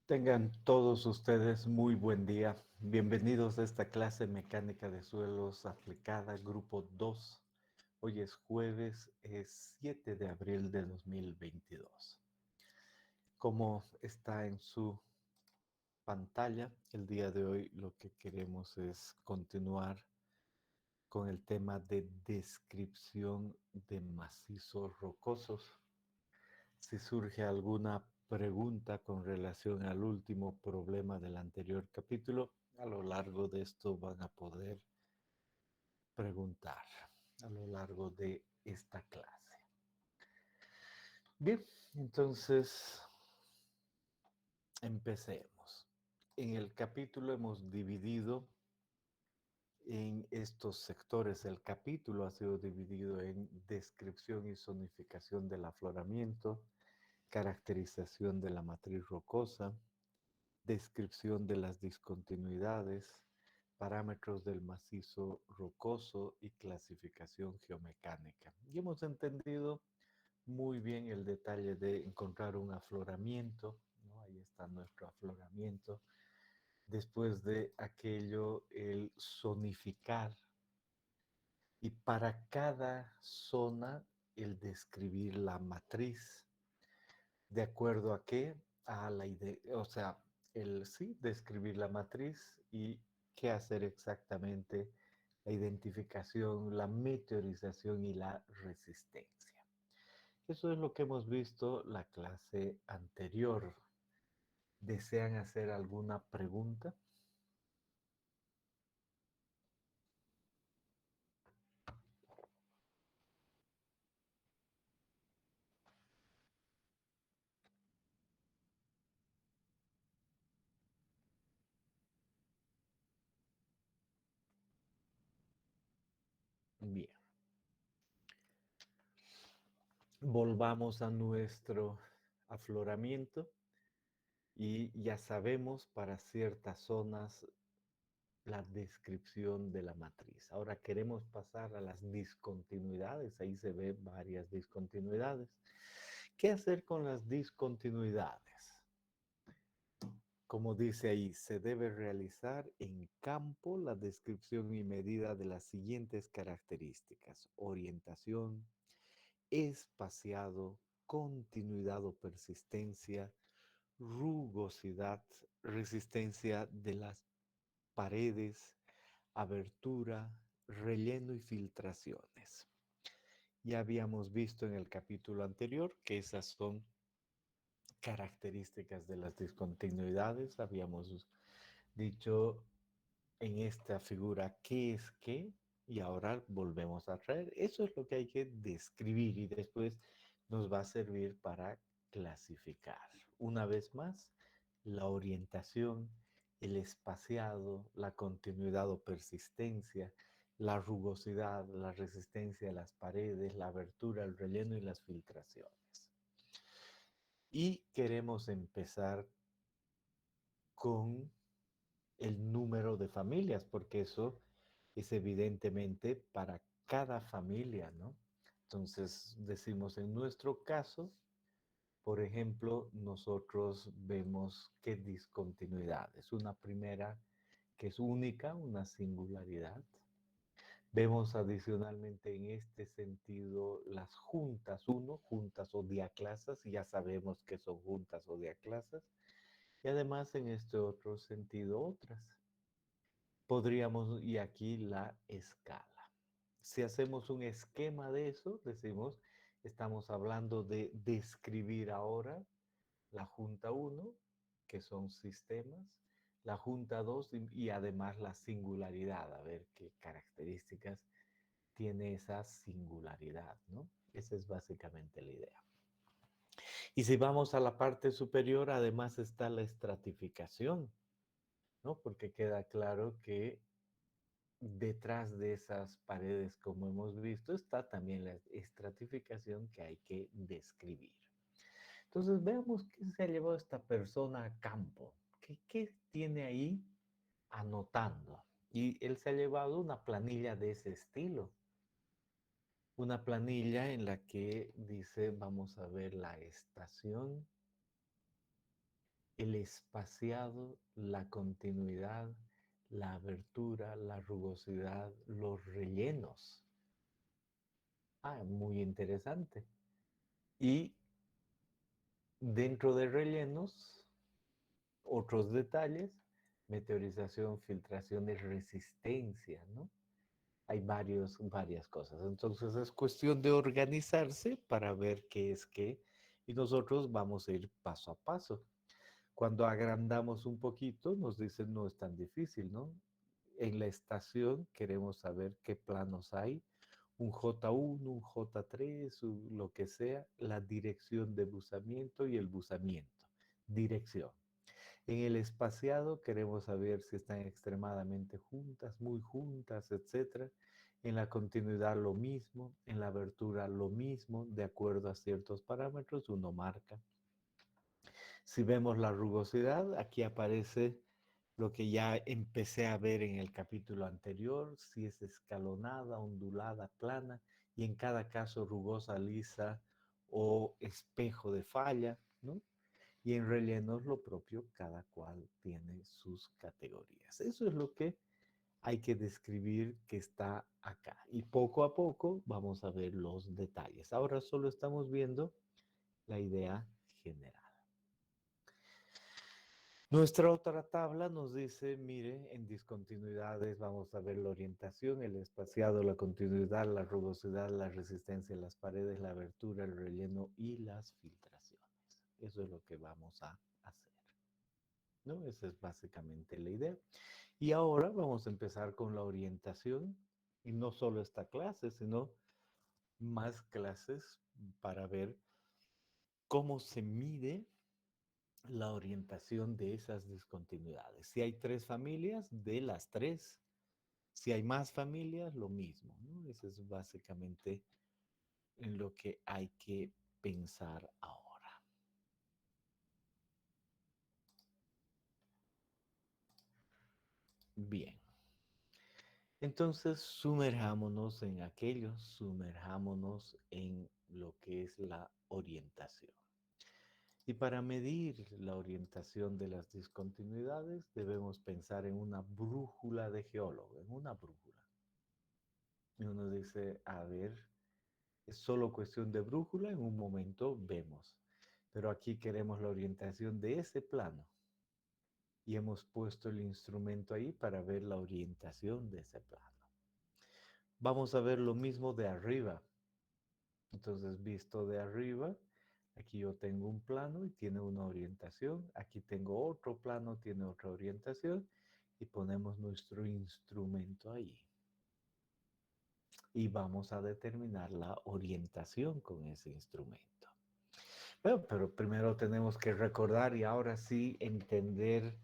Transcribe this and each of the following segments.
Tengan todos ustedes muy buen día. Bienvenidos a esta clase mecánica de suelos aplicada, grupo 2. Hoy es jueves, es 7 de abril de 2022. Como está en su pantalla, el día de hoy lo que queremos es continuar con el tema de descripción de macizos rocosos. Si surge alguna pregunta con relación al último problema del anterior capítulo, a lo largo de esto van a poder preguntar a lo largo de esta clase. Bien, entonces empecemos. En el capítulo hemos dividido en estos sectores. El capítulo ha sido dividido en descripción y zonificación del afloramiento, caracterización de la matriz rocosa, descripción de las discontinuidades, parámetros del macizo rocoso y clasificación geomecánica. Y hemos entendido muy bien el detalle de encontrar un afloramiento, ¿no? Ahí está nuestro afloramiento. Después de aquello, el zonificar. Y para cada zona, el describir la matriz. ¿De acuerdo a qué? A la idea, o sea, el sí, describir la matriz y qué hacer exactamente, la identificación, la meteorización y la resistencia. Eso es lo que hemos visto la clase anterior. ¿Desean hacer alguna pregunta? Bien. Volvamos a nuestro afloramiento y ya sabemos para ciertas zonas la descripción de la matriz. Ahora queremos pasar a las discontinuidades. Ahí se ven varias discontinuidades. ¿Qué hacer con las discontinuidades? Como dice ahí, se debe realizar en campo la descripción y medida de las siguientes características: orientación, espaciado, continuidad o persistencia, rugosidad, resistencia de las paredes, abertura, relleno y filtraciones. Ya habíamos visto en el capítulo anterior que esas son características de las discontinuidades. Habíamos dicho en esta figura qué es qué y ahora volvemos a traer. Eso es lo que hay que describir y después nos va a servir para clasificar. Una vez más, la orientación, el espaciado, la continuidad o persistencia, la rugosidad, la resistencia a las paredes, la abertura, el relleno y las filtraciones. Y queremos empezar con el número de familias, porque eso es evidentemente para cada familia, ¿no? Entonces decimos en nuestro caso, por ejemplo, nosotros vemos qué discontinuidades. Una primera que es única, una singularidad. Vemos adicionalmente en este sentido las juntas, juntas o diaclasas, y ya sabemos que son juntas o diaclasas, y además en este otro sentido otras. Podríamos, y aquí la escala. Si hacemos un esquema de eso, decimos, estamos hablando de describir ahora la junta 1, que son sistemas, la junta 2 y además la singularidad, a ver qué características tiene esa singularidad, ¿no? Esa es básicamente la idea. Y si vamos a la parte superior, además está la estratificación, ¿no? Porque queda claro que detrás de esas paredes, como hemos visto, está también la estratificación que hay que describir. Entonces, veamos qué se ha llevado esta persona a campo. ¿Qué tiene ahí anotando? Y él se ha llevado una planilla de ese estilo. Una planilla en la que dice, vamos a ver la estación el espaciado, la continuidad, la abertura, la rugosidad, los rellenos. Ah, muy interesante. Y dentro de rellenos, otros detalles, meteorización, filtración de resistencia, ¿no? Hay varias cosas. Entonces es cuestión de organizarse para ver qué es qué y nosotros vamos a ir paso a paso. Cuando agrandamos un poquito, nos dicen no es tan difícil, ¿no? En la estación queremos saber qué planos hay, un J1, un J3, lo que sea, la dirección de buzamiento y el buzamiento. Dirección. En el espaciado queremos saber si están extremadamente juntas, muy juntas, etcétera. En la continuidad lo mismo, en la abertura lo mismo, de acuerdo a ciertos parámetros uno marca. Si vemos la rugosidad, aquí aparece lo que ya empecé a ver en el capítulo anterior, si es escalonada, ondulada, plana, y en cada caso rugosa, lisa o espejo de falla, ¿no? Y en rellenos lo propio, cada cual tiene sus categorías. Eso es lo que hay que describir que está acá. Y poco a poco vamos a ver los detalles. Ahora solo estamos viendo la idea general. Nuestra otra tabla nos dice, mire, en discontinuidades vamos a ver la orientación, el espaciado, la continuidad, la rugosidad, la resistencia, las paredes, la abertura, el relleno y las filtraciones. Eso es lo que vamos a hacer, ¿no? Esa es básicamente la idea. Y ahora vamos a empezar con la orientación, y no solo esta clase, sino más clases para ver cómo se mide la orientación de esas discontinuidades. Si hay tres familias, de las tres. Si hay más familias, lo mismo, ¿no? Eso es básicamente en lo que hay que pensar ahora. Bien. Entonces, sumerjámonos en lo que es la orientación. Y para medir la orientación de las discontinuidades, debemos pensar en una brújula de geólogo, en una brújula. Y uno dice, a ver, es solo cuestión de brújula, en un momento vemos. Pero aquí queremos la orientación de ese plano. Y hemos puesto el instrumento ahí para ver la orientación de ese plano. Vamos a ver lo mismo de arriba. Entonces, visto de arriba, aquí yo tengo un plano y tiene una orientación. Aquí tengo otro plano, tiene otra orientación. Y ponemos nuestro instrumento ahí. Y vamos a determinar la orientación con ese instrumento. Bueno, pero primero tenemos que recordar y ahora sí entender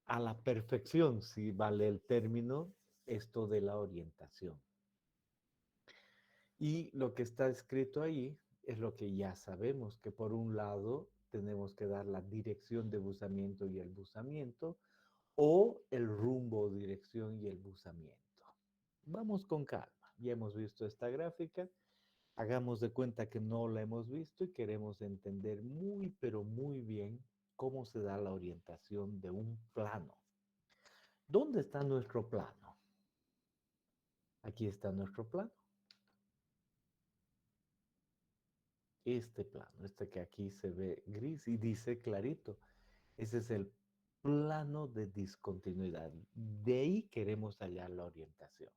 a la perfección, si vale el término, esto de la orientación. Y lo que está escrito ahí es lo que ya sabemos, que por un lado tenemos que dar la dirección de buzamiento y el buzamiento, o el rumbo, dirección y el buzamiento. Vamos con calma. Ya hemos visto esta gráfica. Hagamos de cuenta que no la hemos visto y queremos entender muy, pero muy bien cómo se da la orientación de un plano. ¿Dónde está nuestro plano? Aquí está nuestro plano. Este plano, este que aquí se ve gris y dice clarito. Ese es el plano de discontinuidad. De ahí queremos hallar la orientación.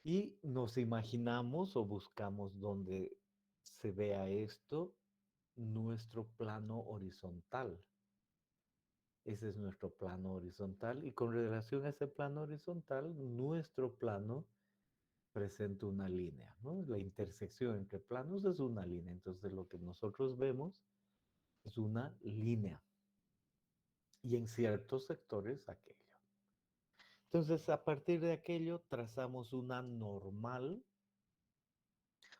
Y nos imaginamos o buscamos donde se vea esto, nuestro plano horizontal. Ese es nuestro plano horizontal. Y con relación a ese plano horizontal, nuestro plano presenta una línea, ¿no? La intersección entre planos es una línea. Entonces lo que nosotros vemos es una línea. Y en ciertos sectores aquello. Entonces a partir de aquello trazamos una normal.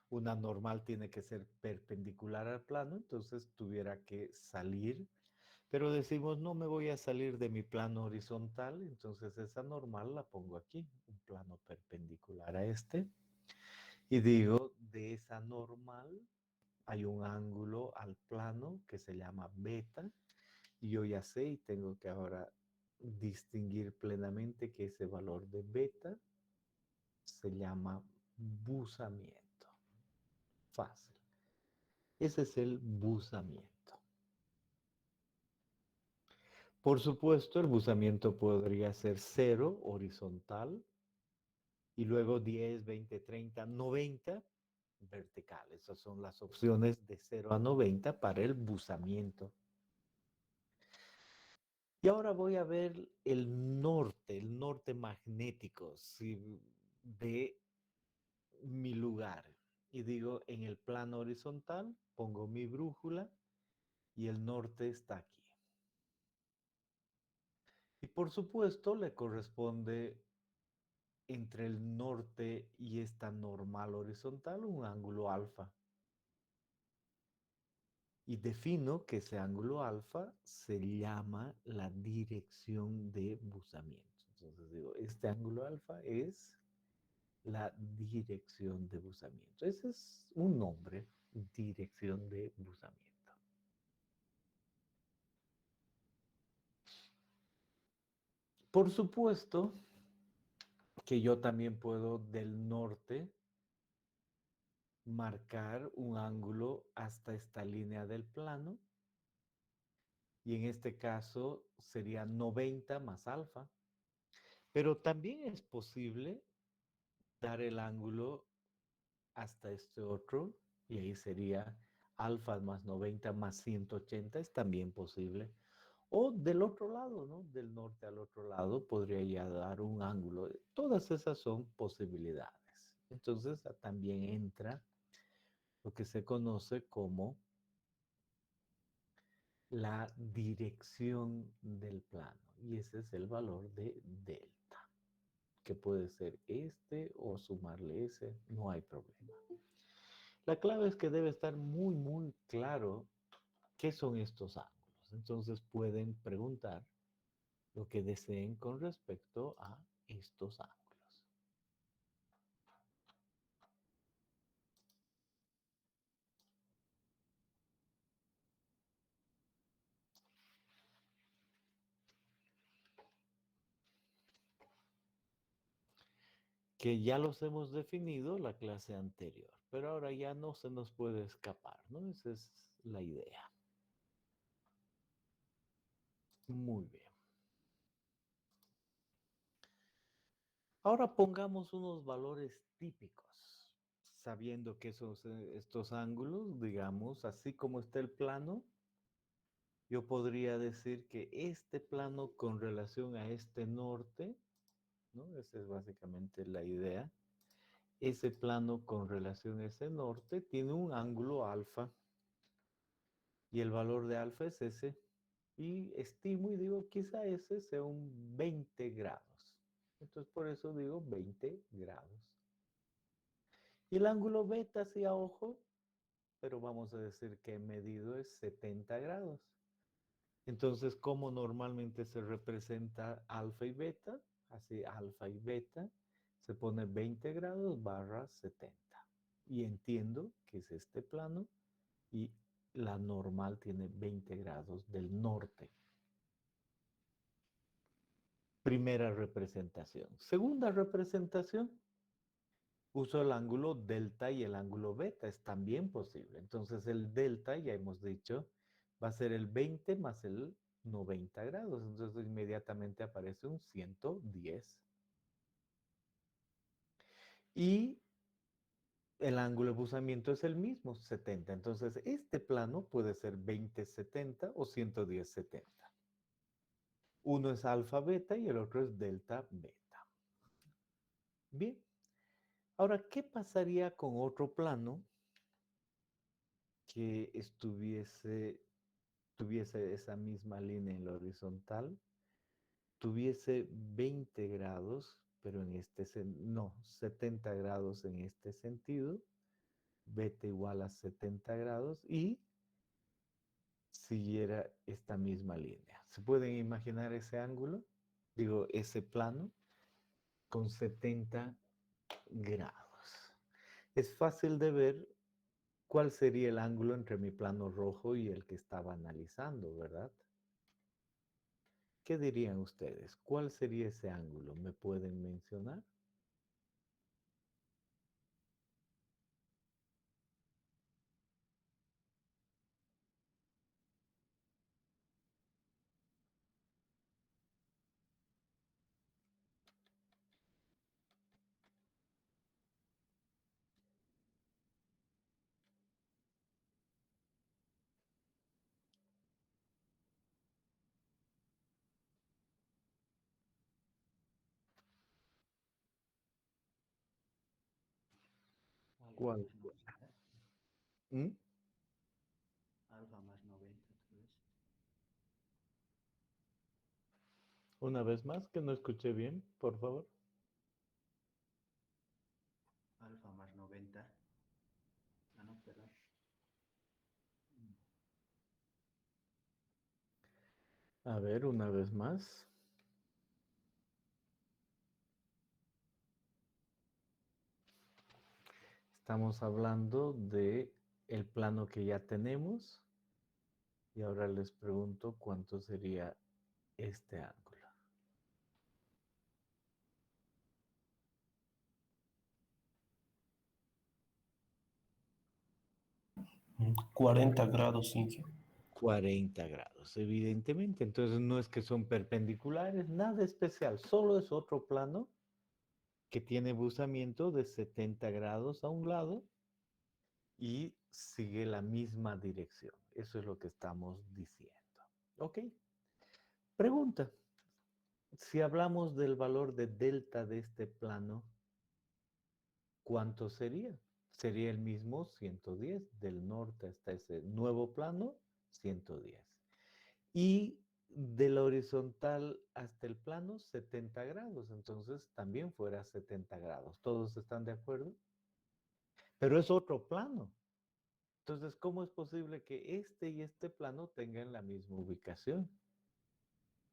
Una normal tiene que ser perpendicular al plano, entonces tuviera que salir, pero decimos no me voy a salir de mi plano horizontal, entonces esa normal la pongo aquí, un plano perpendicular a este, y digo de esa normal hay un ángulo al plano que se llama beta, Y yo ya sé y tengo que ahora distinguir plenamente que ese valor de beta se llama buzamiento. Fácil. Ese es el buzamiento. Por supuesto, el buzamiento podría ser 0 horizontal y luego 10, 20, 30, 90 vertical. Esas son las opciones de 0 a 90 para el buzamiento. Y ahora voy a ver el norte magnético de mi lugar. Y digo, en el plano horizontal pongo mi brújula y el norte está aquí. Y por supuesto le corresponde entre el norte y esta normal horizontal un ángulo alfa. Y defino que ese ángulo alfa se llama la dirección de buzamiento. Entonces digo, este ángulo alfa es la dirección de buzamiento. Ese es un nombre, dirección de buzamiento. Por supuesto que yo también puedo del norte marcar un ángulo hasta esta línea del plano y en este caso sería 90 más alfa. Pero también es posible dar el ángulo hasta este otro y ahí sería alfa más 90 más 180 es también posible. O del otro lado, ¿no? Del norte al otro lado podría ya dar un ángulo. Todas esas son posibilidades. Entonces también entra lo que se conoce como la dirección del plano. Y ese es el valor de delta, que puede ser este o sumarle ese, no hay problema. La clave es que debe estar muy, muy claro qué son estos ángulos. Entonces pueden preguntar lo que deseen con respecto a estos ángulos. Que ya los hemos definido la clase anterior, pero ahora ya no se nos puede escapar, ¿no? Esa es la idea. Muy bien. Ahora pongamos unos valores típicos, sabiendo que estos ángulos, digamos, así como está el plano, yo podría decir que este plano con relación a este norte, ¿no? Esa es básicamente la idea. Ese plano con relación a ese norte tiene un ángulo alfa y el valor de alfa es ese. Y estimo y digo, quizá ese sea un 20 grados. Entonces por eso digo 20 grados. Y el ángulo beta, sí a ojo, pero vamos a decir que medido es 70 grados. Entonces, ¿cómo normalmente se representa alfa y beta? Así, alfa y beta, se pone 20 grados barra 70. Y entiendo que es este plano y la normal tiene 20 grados del norte. Primera representación. Segunda representación, uso el ángulo delta y el ángulo beta, es también posible. Entonces el delta, ya hemos dicho, va a ser el 20 más el 90 grados. Entonces inmediatamente aparece un 110. Y el ángulo de buzamiento es el mismo, 70. Entonces este plano puede ser 20-70 o 110-70. Uno es alfa beta y el otro es delta beta. Bien. Ahora, ¿qué pasaría con otro plano que tuviese esa misma línea en la horizontal, tuviese 20 grados, pero no, 70 grados en este sentido, beta igual a 70 grados y siguiera esta misma línea? ¿Se pueden imaginar ese ángulo? Digo, ese plano con 70 grados. Es fácil de ver cuál sería el ángulo entre mi plano rojo y el que estaba analizando, ¿verdad? ¿qué dirían ustedes? ¿Cuál sería ese ángulo? ¿Me pueden mencionar? Alfa ¿Cuál? más 90. ¿Mm? Alfa más 90 tal vez. Una vez más, que no escuché bien, por favor. Alfa más 90. Ah, no, perdón. A ver, una vez más. Estamos hablando de el plano que ya tenemos y ahora les pregunto cuánto sería este ángulo. 40 grados, Inge. 40 grados, evidentemente. Entonces no es que son perpendiculares, nada especial, solo es otro plano que tiene buzamiento de 70 grados a un lado y sigue la misma dirección. Eso es lo que estamos diciendo. ¿Ok? Pregunta. Si hablamos del valor de delta de este plano, ¿cuánto sería? Sería el mismo 110 del norte hasta ese nuevo plano, 110. Y de la horizontal hasta el plano, 70 grados. Entonces también fuera 70 grados. ¿Todos están de acuerdo? Pero es otro plano. Entonces, ¿cómo es posible que este y este plano tengan la misma ubicación?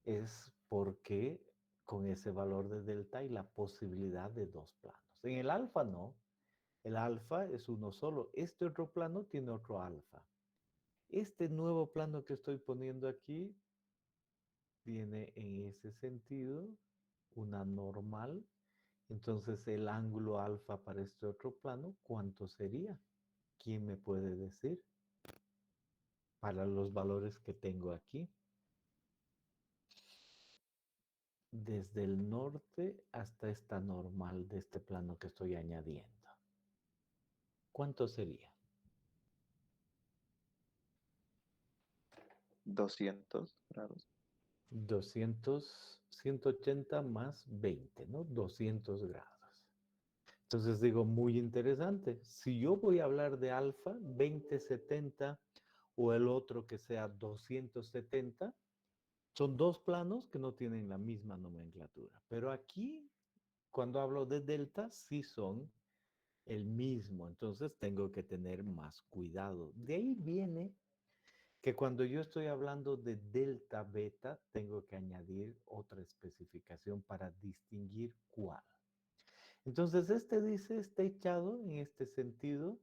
Es porque con ese valor de delta hay la posibilidad de dos planos. En el alfa no. El alfa es uno solo. Este otro plano tiene otro alfa. Este nuevo plano que estoy poniendo aquí tiene en ese sentido una normal. Entonces el ángulo alfa para este otro plano, ¿cuánto sería? ¿Quién me puede decir? Para los valores que tengo aquí. Desde el norte hasta esta normal de este plano que estoy añadiendo. ¿Cuánto sería? 200 grados. 180 más 20, ¿no? 200 grados. Entonces digo, muy interesante. Si yo voy a hablar de alfa, 2070 o el otro que sea 270, son dos planos que no tienen la misma nomenclatura. Pero aquí, cuando hablo de delta, sí son el mismo. Entonces tengo que tener más cuidado. De ahí viene que cuando yo estoy hablando de delta beta, tengo que añadir otra especificación para distinguir cuál. Entonces, este dice, está echado en este sentido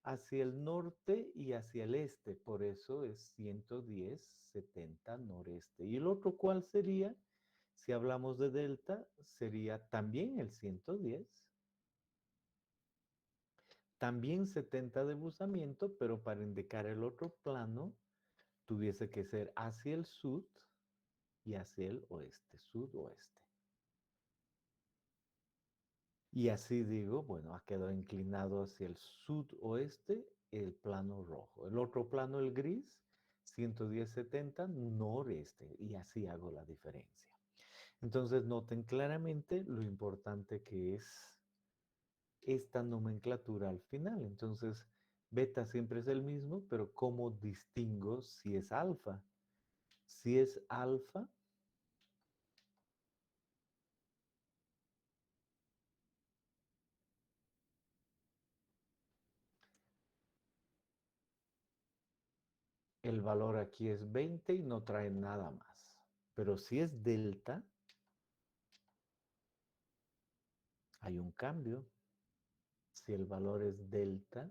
hacia el norte y hacia el este, por eso es 110, 70 noreste. ¿Y el otro cuál sería? Si hablamos de delta, sería también el 110, también 70 de buzamiento, pero para indicar el otro plano, tuviese que ser hacia el sur y hacia el oeste, sudoeste. Y así digo, bueno, ha quedado inclinado hacia el sudoeste el plano rojo. El otro plano, el gris, 110-70 noreste. Y así hago la diferencia. Entonces noten claramente lo importante que es esta nomenclatura al final. Entonces, beta siempre es el mismo, pero ¿cómo distingo si es alfa? Si es alfa, el valor aquí es 20 y no trae nada más. Pero si es delta, hay un cambio. Si el valor es delta,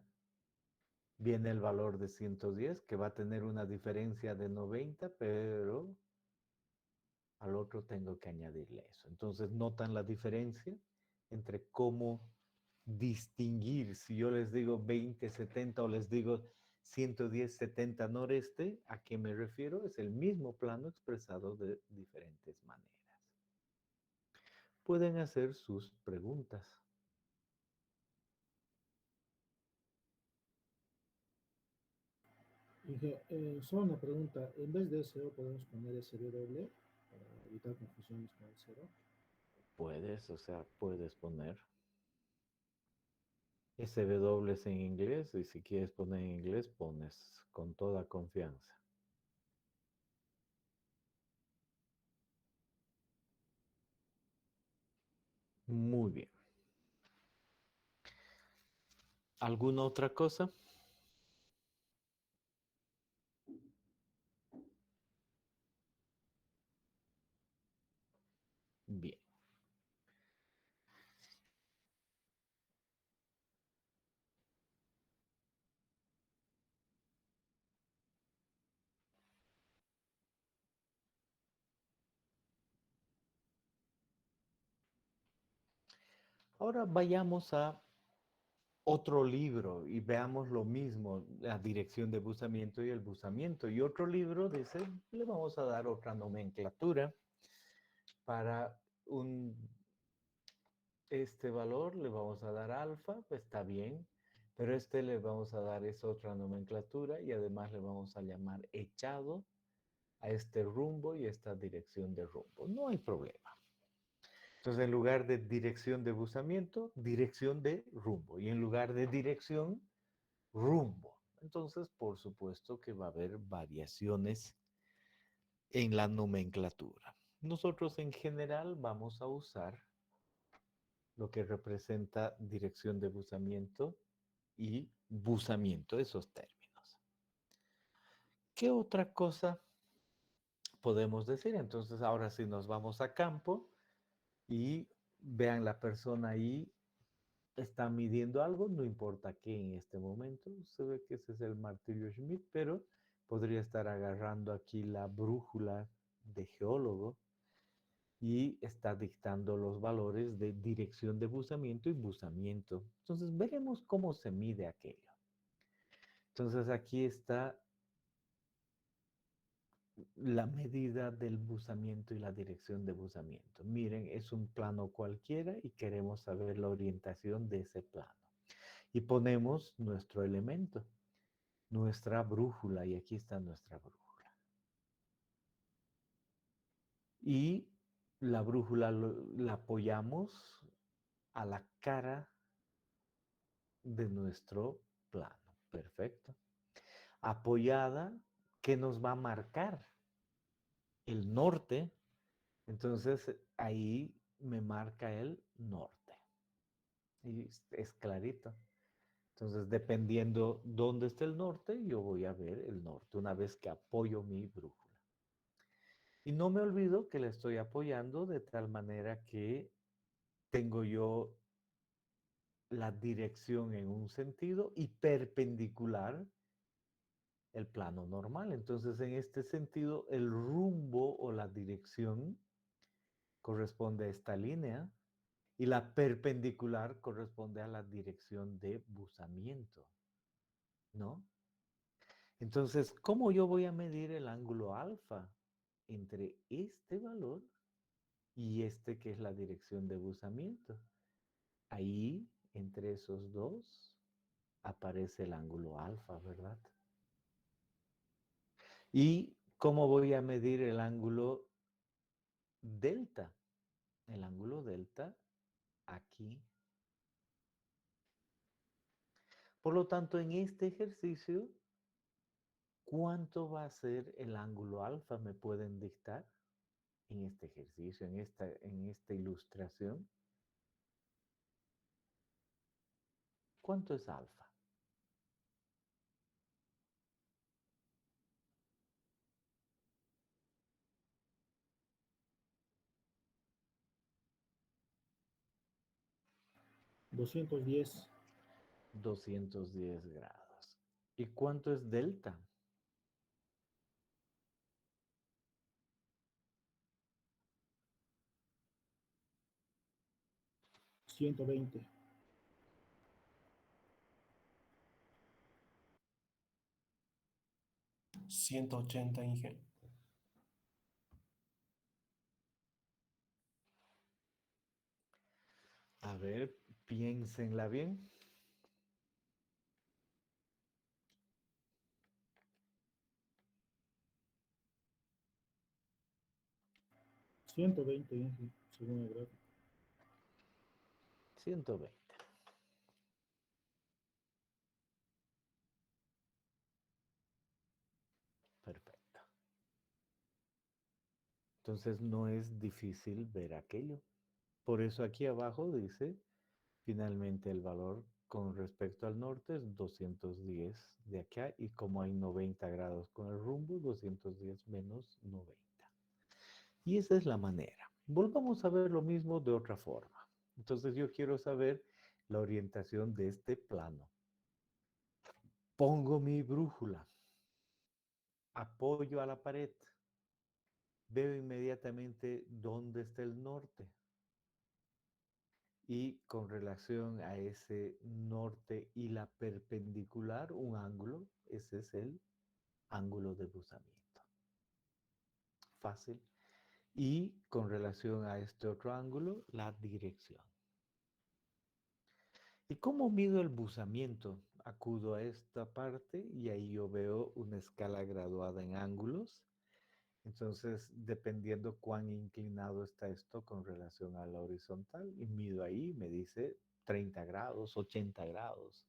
viene el valor de 110, que va a tener una diferencia de 90, pero al otro tengo que añadirle eso. Entonces, ¿notan la diferencia entre cómo distinguir si yo les digo 20-70 o les digo 110-70 noreste? ¿A qué me refiero? Es el mismo plano expresado de diferentes maneras. Pueden hacer sus preguntas. Dije, solo una pregunta, en vez de SEO podemos poner SW para evitar confusiones con el cero. Puedes, o sea, puedes poner SW en inglés y si quieres poner en inglés, pones con toda confianza. Muy bien. ¿Alguna otra cosa? Bien. Ahora vayamos a otro libro y veamos lo mismo, la dirección de buzamiento y el buzamiento. Y otro libro dice, le vamos a dar otra nomenclatura para este valor, le vamos a dar alfa, pues está bien, pero este le vamos a dar es otra nomenclatura y además le vamos a llamar echado a este rumbo y esta dirección de rumbo. No hay problema. Entonces, en lugar de dirección de buzamiento, dirección de rumbo. Y en lugar de dirección, rumbo. Entonces, por supuesto que va a haber variaciones en la nomenclatura. Nosotros en general vamos a usar lo que representa dirección de buzamiento y buzamiento, esos términos. ¿Qué otra cosa podemos decir? Entonces, ahora sí nos vamos a campo y vean la persona ahí está midiendo algo, no importa qué en este momento. Se ve que ese es el martillo Schmidt, pero podría estar agarrando aquí la brújula de geólogo y está dictando los valores de dirección de buzamiento y buzamiento. Entonces veremos cómo se mide aquello. Entonces aquí está la medida del buzamiento y la dirección de buzamiento. Miren, es un plano cualquiera y queremos saber la orientación de ese plano. Y ponemos nuestro elemento, nuestra brújula, y aquí está nuestra brújula. Y la brújula la apoyamos a la cara de nuestro plano. Perfecto. Apoyada, que nos va a marcar el norte. Entonces ahí me marca el norte. Y es clarito. Entonces, dependiendo dónde esté el norte, yo voy a ver el norte una vez que apoyo mi brújula. Y no me olvido que le estoy apoyando de tal manera que tengo yo la dirección en un sentido y perpendicular el plano normal. Entonces, en este sentido, el rumbo o la dirección corresponde a esta línea y la perpendicular corresponde a la dirección de buzamiento, ¿no? Entonces, ¿cómo yo voy a medir el ángulo alfa entre este valor y este que es la dirección de buzamiento? Ahí, entre esos dos, aparece el ángulo alfa, ¿verdad? ¿Y cómo voy a medir el ángulo delta? El ángulo delta aquí. Por lo tanto, en este ejercicio, ¿cuánto va a ser el ángulo alfa? ¿Me pueden dictar en este ejercicio, en esta ilustración? ¿Cuánto es alfa? $210. 210 grados. ¿Y cuánto es delta? 120. 180, Inge. A ver, piénsenla bien. $120, Inge, según el gráfico. 120. Perfecto. Entonces no es difícil ver aquello. Por eso aquí abajo dice, finalmente el valor con respecto al norte es 210 de acá y como hay 90 grados con el rumbo, 210 menos 90. Y esa es la manera. Volvamos a ver lo mismo de otra forma. Entonces yo quiero saber la orientación de este plano. Pongo mi brújula, apoyo a la pared, veo inmediatamente dónde está el norte. Y con relación a ese norte y la perpendicular, un ángulo, ese es el ángulo de buzamiento. Fácil. Y con relación a este otro ángulo, la dirección. ¿Y cómo mido el buzamiento? Acudo a esta parte y ahí yo veo una escala graduada en ángulos. Entonces, dependiendo cuán inclinado está esto con relación a la horizontal, y mido ahí, me dice 30 grados, 80 grados,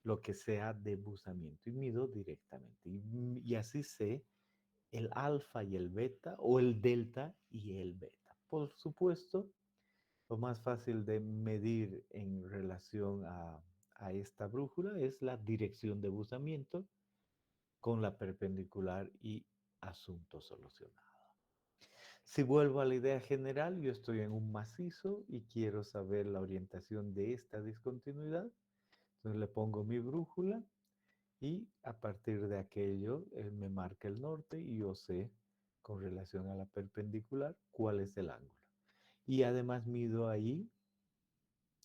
lo que sea de buzamiento, y mido directamente. Y así sé el alfa y el beta, o el delta y el beta. Por supuesto, lo más fácil de medir en relación a esta brújula es la dirección de buzamiento con la perpendicular y asunto solucionado. Si vuelvo a la idea general, yo estoy en un macizo y quiero saber la orientación de esta discontinuidad. Entonces le pongo mi brújula y a partir de aquello él me marca el norte y yo sé con relación a la perpendicular cuál es el ángulo. Y además mido ahí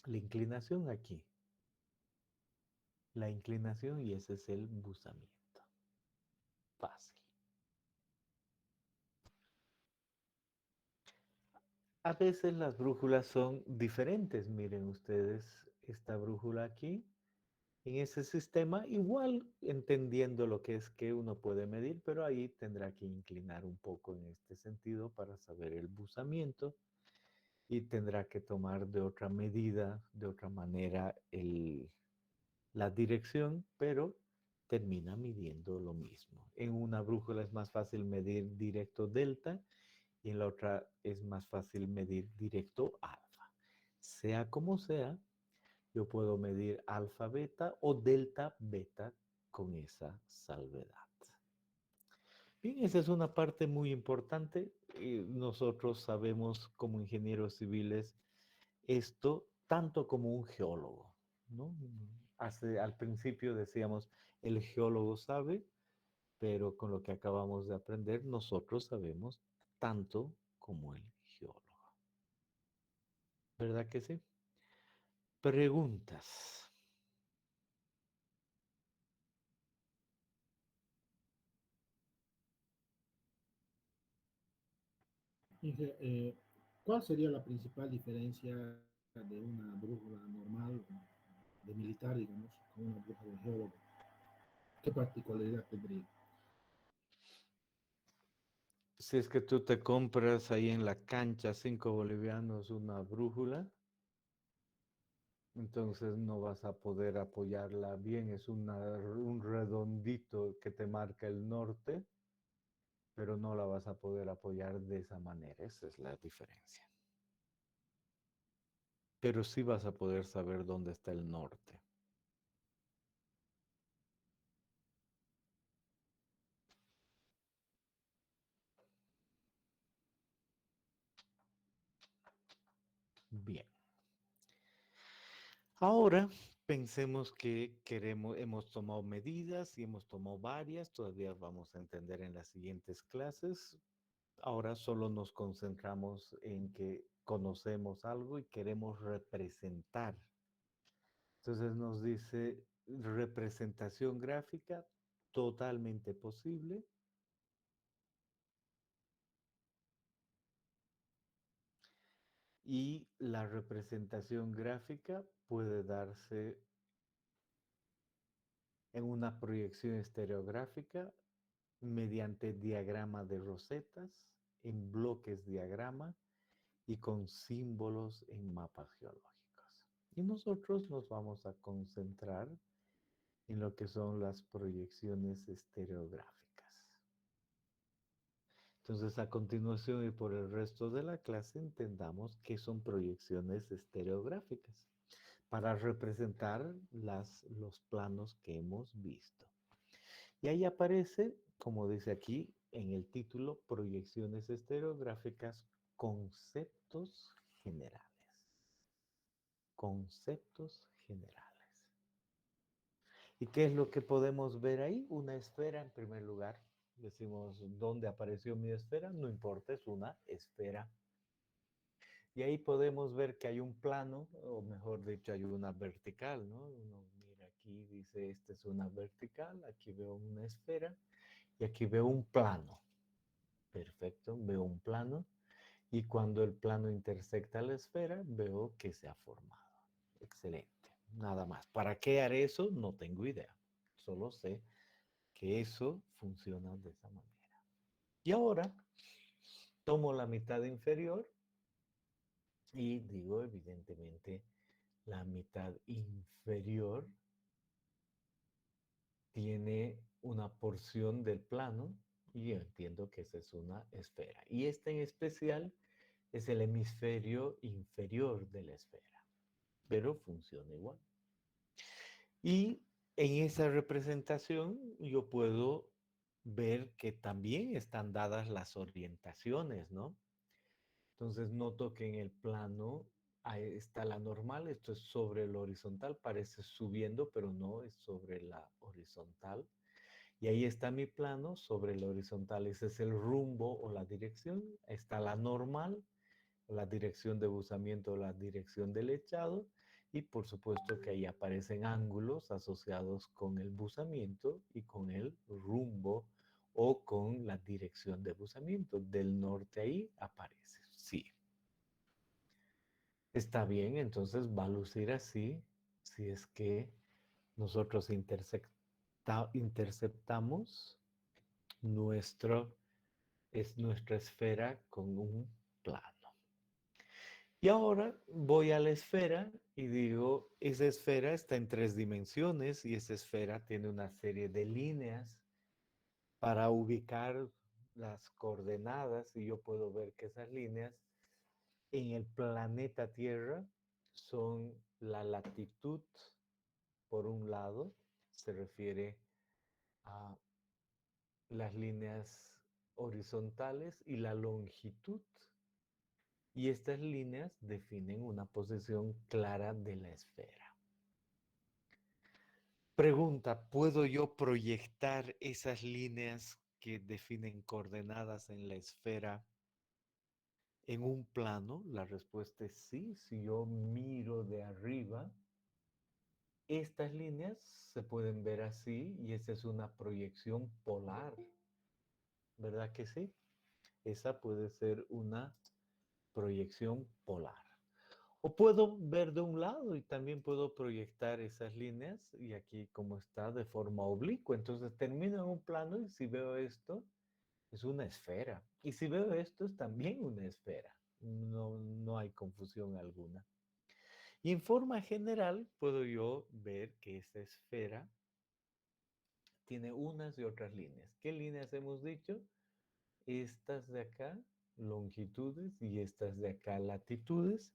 la inclinación aquí. La inclinación y ese es el buzamiento. Fácil. A veces las brújulas son diferentes. Miren ustedes esta brújula aquí. En ese sistema, igual entendiendo lo que es que uno puede medir, pero ahí tendrá que inclinar un poco en este sentido para saber el buzamiento y tendrá que tomar de otra medida, de otra manera la dirección, pero termina midiendo lo mismo. En una brújula es más fácil medir directo delta y en la otra es más fácil medir directo alfa. Sea como sea, yo puedo medir alfa beta o delta beta con esa salvedad. Bien, esa es una parte muy importante. Nosotros sabemos como ingenieros civiles esto tanto como un geólogo, ¿no? Al principio decíamos, el geólogo sabe, pero con lo que acabamos de aprender, nosotros sabemos tanto como el geólogo. ¿Verdad que sí? Preguntas. Inge, ¿cuál sería la principal diferencia de una brújula normal, de militar, digamos, con una brújula de geólogo? ¿Qué particularidad tendría? Si es que tú te compras ahí en la cancha 5 bolivianos una brújula, entonces no vas a poder apoyarla bien. Es un redondito que te marca el norte, pero no la vas a poder apoyar de esa manera. Esa es la diferencia. Pero sí vas a poder saber dónde está el norte. Bien. Ahora pensemos que hemos tomado medidas y hemos tomado varias, todavía vamos a entender en las siguientes clases. Ahora solo nos concentramos en que conocemos algo y queremos representar. Entonces nos dice representación gráfica totalmente posible. Y la representación gráfica puede darse en una proyección estereográfica mediante diagrama de rosetas, en bloques diagrama y con símbolos en mapas geológicos. Y nosotros nos vamos a concentrar en lo que son las proyecciones estereográficas. Entonces, a continuación y por el resto de la clase entendamos qué son proyecciones estereográficas para representar los planos que hemos visto. Y ahí aparece, como dice aquí en el título, proyecciones estereográficas, conceptos generales. Conceptos generales. ¿Y qué es lo que podemos ver ahí? Una esfera en primer lugar. Decimos, ¿dónde apareció mi esfera? No importa, es una esfera. Y ahí podemos ver que hay un plano, o mejor dicho, hay una vertical, ¿no? Uno mira aquí, dice, esta es una vertical, aquí veo una esfera y aquí veo un plano. Perfecto, veo un plano y cuando el plano intersecta la esfera, veo que se ha formado. Excelente, nada más. ¿Para qué haré eso? No tengo idea. Solo sé que eso funciona de esa manera. Y ahora tomo la mitad inferior y digo, evidentemente, la mitad inferior tiene una porción del plano y yo entiendo que esa es una esfera. Y este en especial es el hemisferio inferior de la esfera, pero funciona igual. Y en esa representación yo puedo ver que también están dadas las orientaciones, ¿no? Entonces noto que en el plano ahí está la normal, esto es sobre el horizontal, parece subiendo, pero no, es sobre la horizontal. Y ahí está mi plano sobre el horizontal, ese es el rumbo o la dirección. Está la normal, la dirección de buzamiento o la dirección del echado. Y por supuesto que ahí aparecen ángulos asociados con el buzamiento y con el rumbo o con la dirección de buzamiento. Del norte ahí aparece, sí. Está bien, entonces va a lucir así si es que nosotros interceptamos nuestra esfera con un plano. Y ahora voy a la esfera y digo, esa esfera está en 3 dimensiones y esa esfera tiene una serie de líneas para ubicar las coordenadas y yo puedo ver que esas líneas en el planeta Tierra son la latitud, por un lado, se refiere a las líneas horizontales y la longitud. Y estas líneas definen una posición clara de la esfera. Pregunta, ¿puedo yo proyectar esas líneas que definen coordenadas en la esfera en un plano? La respuesta es sí. Si yo miro de arriba, estas líneas se pueden ver así y esa es una proyección polar. ¿Verdad que sí? Esa puede ser una proyección polar. O puedo ver de un lado y también puedo proyectar esas líneas y aquí como está de forma oblicua. Entonces termino en un plano y si veo esto es una esfera. Y si veo esto es también una esfera. No hay confusión alguna. Y en forma general puedo yo ver que esta esfera tiene unas y otras líneas. ¿Qué líneas hemos dicho? Estas de acá, longitudes, y estas de acá, latitudes.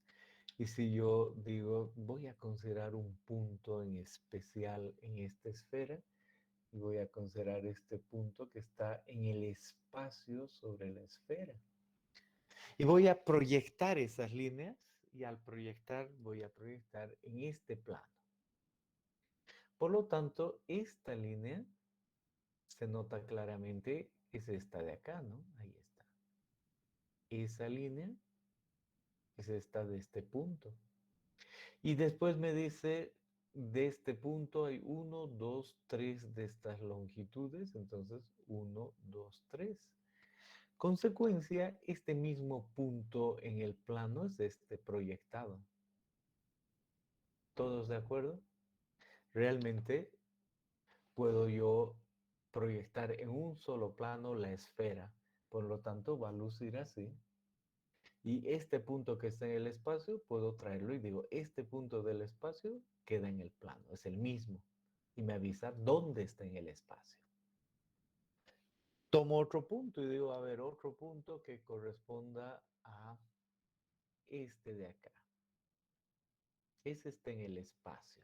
Y si yo digo, voy a considerar un punto en especial en esta esfera, y voy a considerar este punto que está en el espacio sobre la esfera. Y voy a proyectar esas líneas, y al proyectar, voy a proyectar en este plano. Por lo tanto, esta línea se nota claramente, es esta de acá, ¿no? Ahí está. Esa línea es esta de este punto. Y después me dice, de este punto hay 1, 2, 3 de estas longitudes, entonces 1, 2, 3. Consecuencia, este mismo punto en el plano es este proyectado. ¿Todos de acuerdo? Realmente puedo yo proyectar en un solo plano la esfera. Por lo tanto, va a lucir así. Y este punto que está en el espacio, puedo traerlo y digo, este punto del espacio queda en el plano, es el mismo. Y me avisa dónde está en el espacio. Tomo otro punto y digo, a ver, otro punto que corresponda a este de acá. Ese está en el espacio.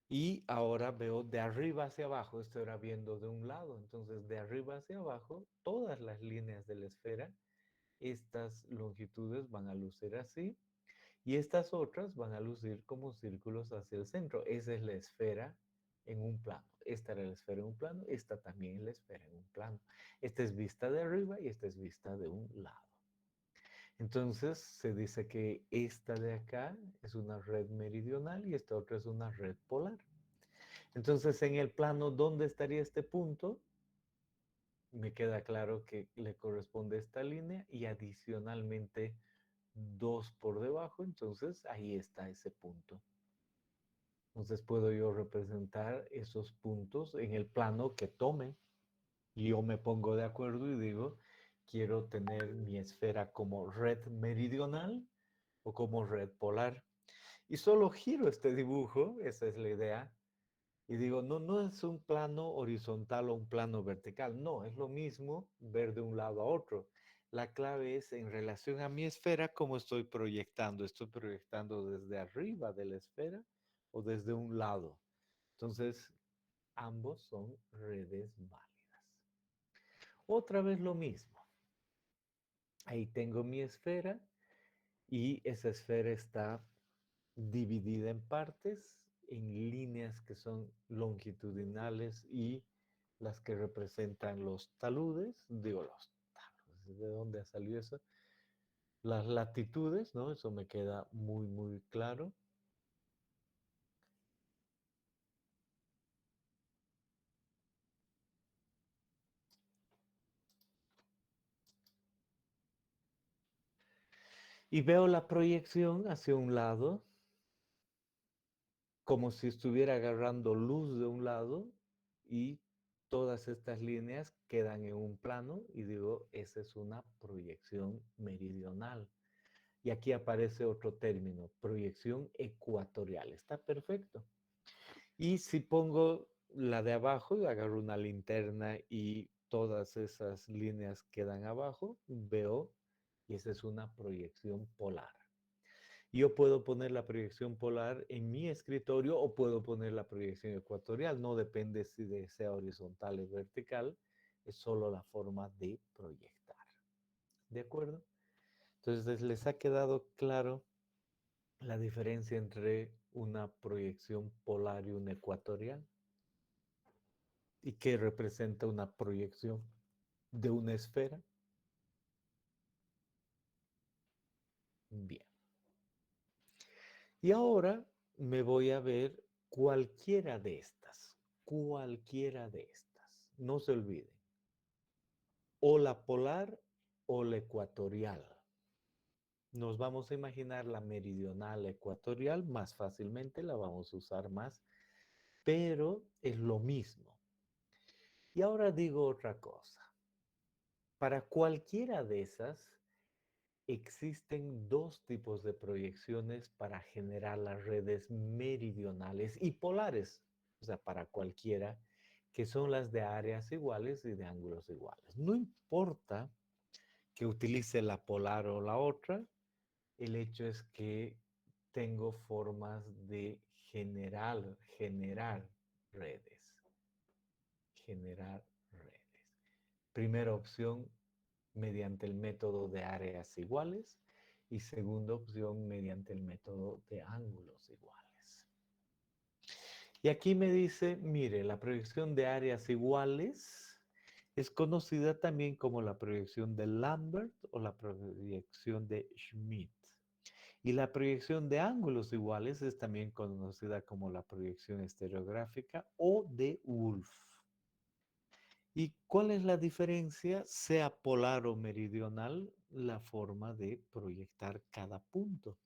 Y ahora veo de arriba hacia abajo, estoy ahora viendo de un lado. Entonces, de arriba hacia abajo, todas las líneas de la esfera, estas longitudes van a lucir así. Y estas otras van a lucir como círculos hacia el centro. Esa es la esfera en un plano. Esta era la esfera en un plano, esta también es la esfera en un plano. Esta es vista de arriba y esta es vista de un lado. Entonces se dice que esta de acá es una red meridional y esta otra es una red polar. Entonces en el plano, ¿dónde estaría este punto? Me queda claro que le corresponde esta línea y adicionalmente 2 por debajo, entonces ahí está ese punto. Entonces puedo yo representar esos puntos en el plano que tome. Y yo me pongo de acuerdo y digo, quiero tener mi esfera como red meridional o como red polar. Y solo giro este dibujo, esa es la idea, y digo, no, no es un plano horizontal o un plano vertical, no, es lo mismo ver de un lado a otro. La clave es en relación a mi esfera, cómo estoy proyectando desde arriba de la esfera o desde un lado. Entonces, ambos son redes válidas. Otra vez lo mismo. Ahí tengo mi esfera y esa esfera está dividida en partes, en líneas que son longitudinales y las que representan los taludes, digo los taludes, ¿de dónde ha salido eso? Las latitudes, ¿no? Eso me queda muy, muy claro. Y veo la proyección hacia un lado, como si estuviera agarrando luz de un lado y todas estas líneas quedan en un plano y digo, esa es una proyección meridional. Y aquí aparece otro término, proyección ecuatorial. Está perfecto. Y si pongo la de abajo y agarro una linterna y todas esas líneas quedan abajo, veo, y esa es una proyección polar. Yo puedo poner la proyección polar en mi escritorio o puedo poner la proyección ecuatorial. No depende si sea horizontal o vertical, es solo la forma de proyectar. ¿De acuerdo? Entonces, ¿les ha quedado claro la diferencia entre una proyección polar y una ecuatorial? ¿Y qué representa una proyección de una esfera? Bien. Y ahora me voy a ver cualquiera de estas. Cualquiera de estas. No se olviden. O la polar o la ecuatorial. Nos vamos a imaginar la meridional ecuatorial, más fácilmente la vamos a usar más, pero es lo mismo. Y ahora digo otra cosa. Para cualquiera de esas, existen dos tipos de proyecciones para generar las redes meridionales y polares, o sea, para cualquiera, que son las de áreas iguales y de ángulos iguales. No importa que utilice la polar o la otra, el hecho es que tengo formas de generar redes. Generar redes. Primera opción, mediante el método de áreas iguales. Y segunda opción, mediante el método de ángulos iguales. Y aquí me dice, mire, la proyección de áreas iguales Es conocida también como la proyección de Lambert o la proyección de Schmidt. Y la proyección de ángulos iguales es también conocida como la proyección estereográfica o de Wolf. ¿Y cuál es la diferencia, sea polar o meridional, la forma de proyectar cada punto?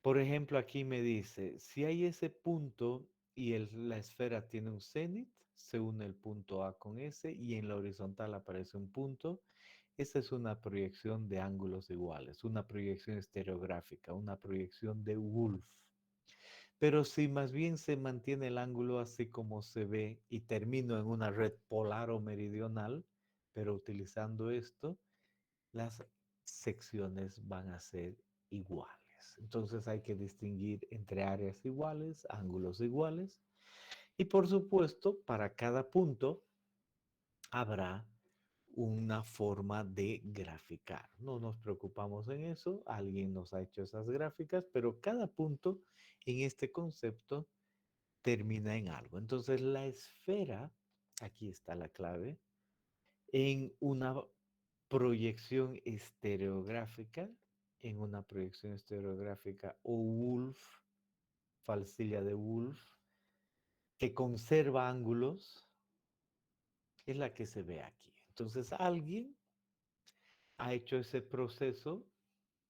Por ejemplo, aquí me dice, si hay ese punto y la esfera tiene un cenit, se une el punto A con ese y en la horizontal aparece un punto. Esa es una proyección de ángulos iguales, una proyección estereográfica, una proyección de Wolf. Pero si más bien se mantiene el ángulo así como se ve y termino en una red polar o meridional, pero utilizando esto, las secciones van a ser iguales. Entonces hay que distinguir entre áreas iguales, ángulos iguales. Y por supuesto, para cada punto habrá una forma de graficar. No nos preocupamos en eso, alguien nos ha hecho esas gráficas, pero cada punto en este concepto termina en algo. Entonces la esfera, aquí está la clave, en una proyección estereográfica, o Wolf, falsilla de Wolf, que conserva ángulos, es la que se ve aquí. Entonces alguien ha hecho ese proceso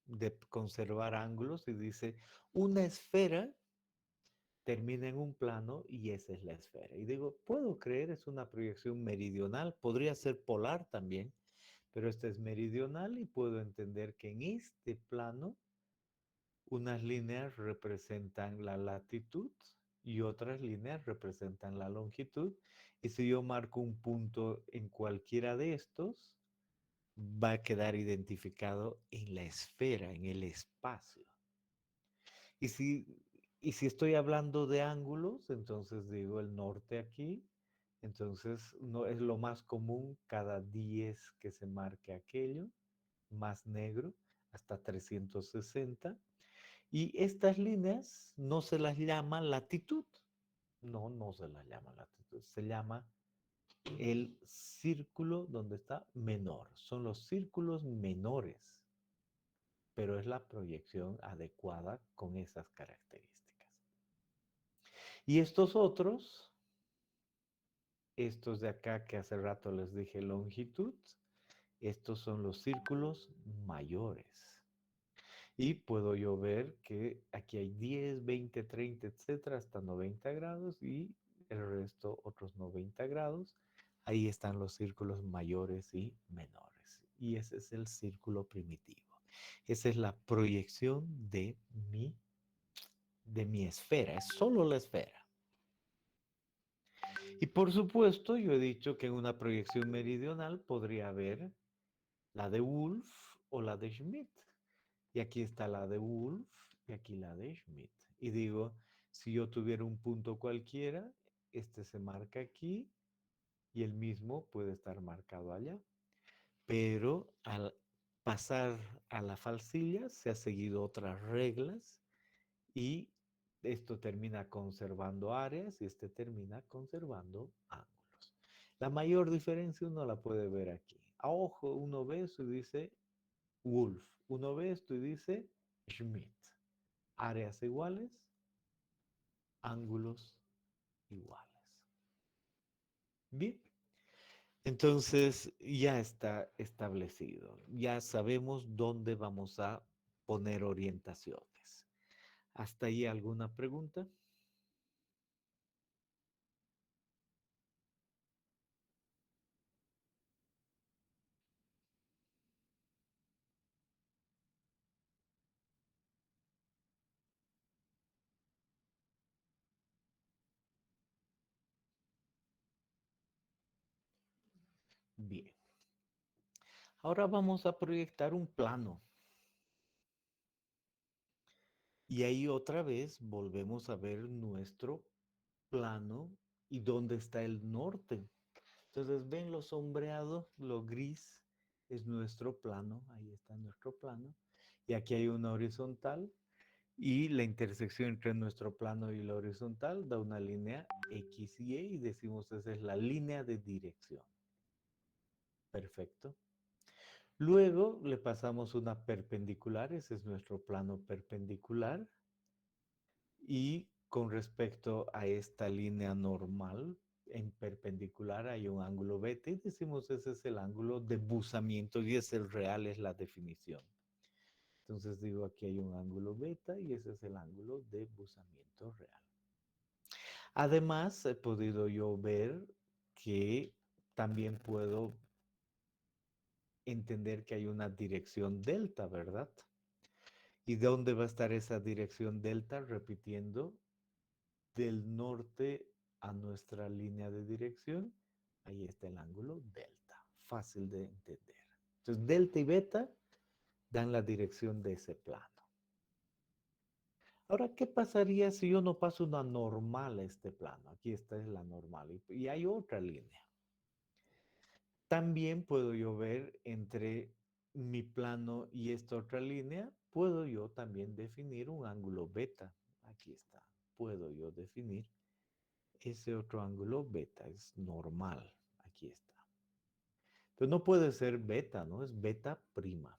de conservar ángulos y dice, una esfera termina en un plano y esa es la esfera. Y digo, puedo creer, es una proyección meridional, podría ser polar también, pero esta es meridional y puedo entender que en este plano unas líneas representan la latitud y otras líneas representan la longitud. Y si yo marco un punto en cualquiera de estos, va a quedar identificado en la esfera, en el espacio. Y si, y si estoy hablando de ángulos, entonces digo el norte aquí, entonces no es lo más común cada 10 que se marque aquello, más negro, hasta 360. Y estas líneas no se las llama latitud. No, no se las llama latitud. Se llama el círculo donde está menor. Son los círculos menores, pero es la proyección adecuada con esas características. Y estos otros, estos de acá que hace rato les dije longitud, estos son los círculos mayores. Y puedo yo ver que aquí hay 10, 20, 30, etcétera, hasta 90 grados y el resto otros 90 grados. Ahí están los círculos mayores y menores. Y ese es el círculo primitivo. Esa es la proyección de mi esfera. Es solo la esfera. Y por supuesto, yo he dicho que en una proyección meridional podría haber la de Wolf o la de Schmidt. Y aquí está la de Wolf y aquí la de Schmidt. Y digo, si yo tuviera un punto cualquiera, este se marca aquí y el mismo puede estar marcado allá. Pero al pasar a la falsilla se ha seguido otras reglas y esto termina conservando áreas y este termina conservando ángulos. La mayor diferencia uno la puede ver aquí. A ojo uno ve esto y dice Wolf. Uno ve esto y dice Schmidt. Áreas iguales, ángulos iguales. Bien, entonces ya está establecido. Ya sabemos dónde vamos a poner orientaciones. ¿Hasta ahí alguna pregunta? Bien. Ahora vamos a proyectar un plano. Y ahí otra vez volvemos a ver nuestro plano y dónde está el norte. Entonces, ven lo sombreado, lo gris es nuestro plano, ahí está nuestro plano. Y aquí hay una horizontal Y la intersección entre nuestro plano y la horizontal da una línea X y Y y decimos esa es la línea de dirección. Perfecto. Luego le pasamos una perpendicular, ese es nuestro plano perpendicular. Y con respecto a esta línea normal, en perpendicular hay un ángulo beta y decimos ese es el ángulo de buzamiento y es el real, es la definición. Entonces digo aquí hay un ángulo beta y ese es el ángulo de buzamiento real. Además, he podido yo ver que también puedo entender que hay una dirección delta, ¿verdad? ¿Y dónde va a estar esa dirección delta? Repitiendo, del norte a nuestra línea de dirección, ahí está el ángulo delta. Fácil de entender. Entonces, delta y beta dan la dirección de ese plano. Ahora, ¿qué pasaría si yo no paso una normal a este plano? Aquí está es la normal y hay otra línea. También puedo yo ver entre mi plano y esta otra línea, puedo yo también definir un ángulo beta. Aquí está. Puedo yo definir ese otro ángulo beta, es normal. Aquí está. Pero no puede ser beta, ¿no? Es beta prima.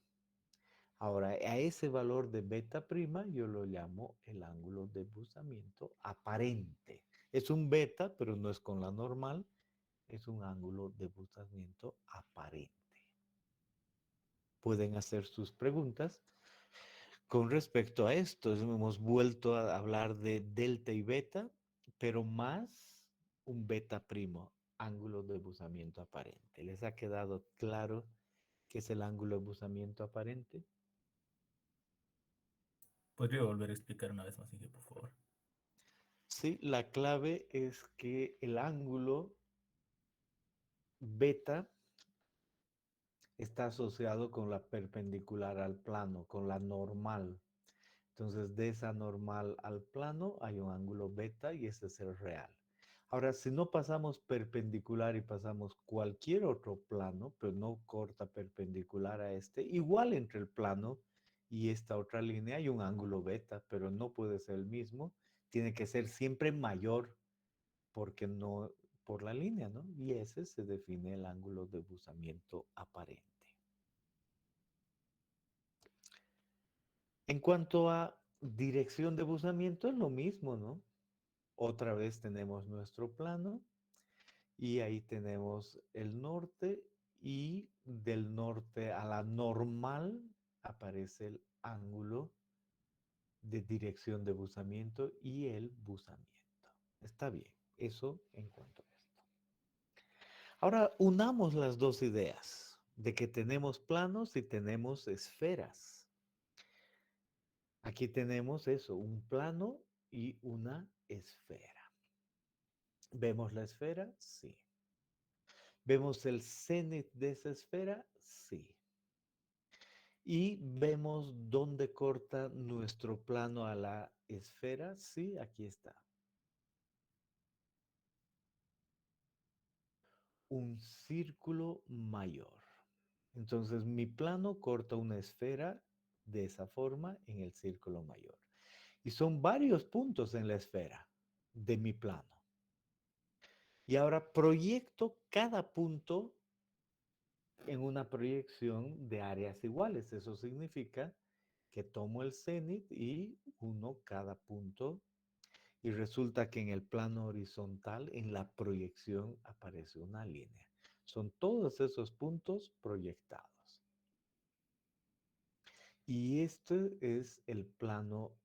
Ahora, a ese valor de beta prima yo lo llamo el ángulo de buzamiento aparente. Es un beta, pero no es con la normal. Es un ángulo de buzamiento aparente. Pueden hacer sus preguntas con respecto a esto. Hemos vuelto a hablar de delta y beta, pero más un beta primo, ángulo de buzamiento aparente. ¿Les ha quedado claro qué es el ángulo de buzamiento aparente? ¿Podría volver a explicar una vez más, Inge, por favor? Sí, la clave es que el ángulo beta está asociado con la perpendicular al plano, con la normal. Entonces, de esa normal al plano hay un ángulo beta y ese es el real. Ahora, si no pasamos perpendicular y pasamos cualquier otro plano, pero no corta perpendicular a este, igual entre el plano y esta otra línea hay un ángulo beta, pero no puede ser el mismo. Tiene que ser siempre mayor porque no por la línea, ¿no? Y ese se define el ángulo de buzamiento aparente. En cuanto a dirección de buzamiento, es lo mismo, ¿no? Otra vez tenemos nuestro plano y ahí tenemos el norte y del norte a la normal aparece el ángulo de dirección de buzamiento y el buzamiento. Está bien, eso en cuanto a esto. Ahora unamos las dos ideas de que tenemos planos y tenemos esferas. Aquí tenemos eso, un plano y una esfera. ¿Vemos la esfera? Sí. ¿Vemos el cenit de esa esfera? Sí. ¿Y vemos dónde corta nuestro plano a la esfera? Sí, aquí está. Un círculo mayor. Entonces mi plano corta una esfera de esa forma en el círculo mayor. Y son varios puntos en la esfera de mi plano. Y ahora proyecto cada punto en una proyección de áreas iguales. Eso significa que tomo el cenit y uno cada punto y resulta que en el plano horizontal, en la proyección, aparece una línea. Son todos esos puntos proyectados. Y este es el plano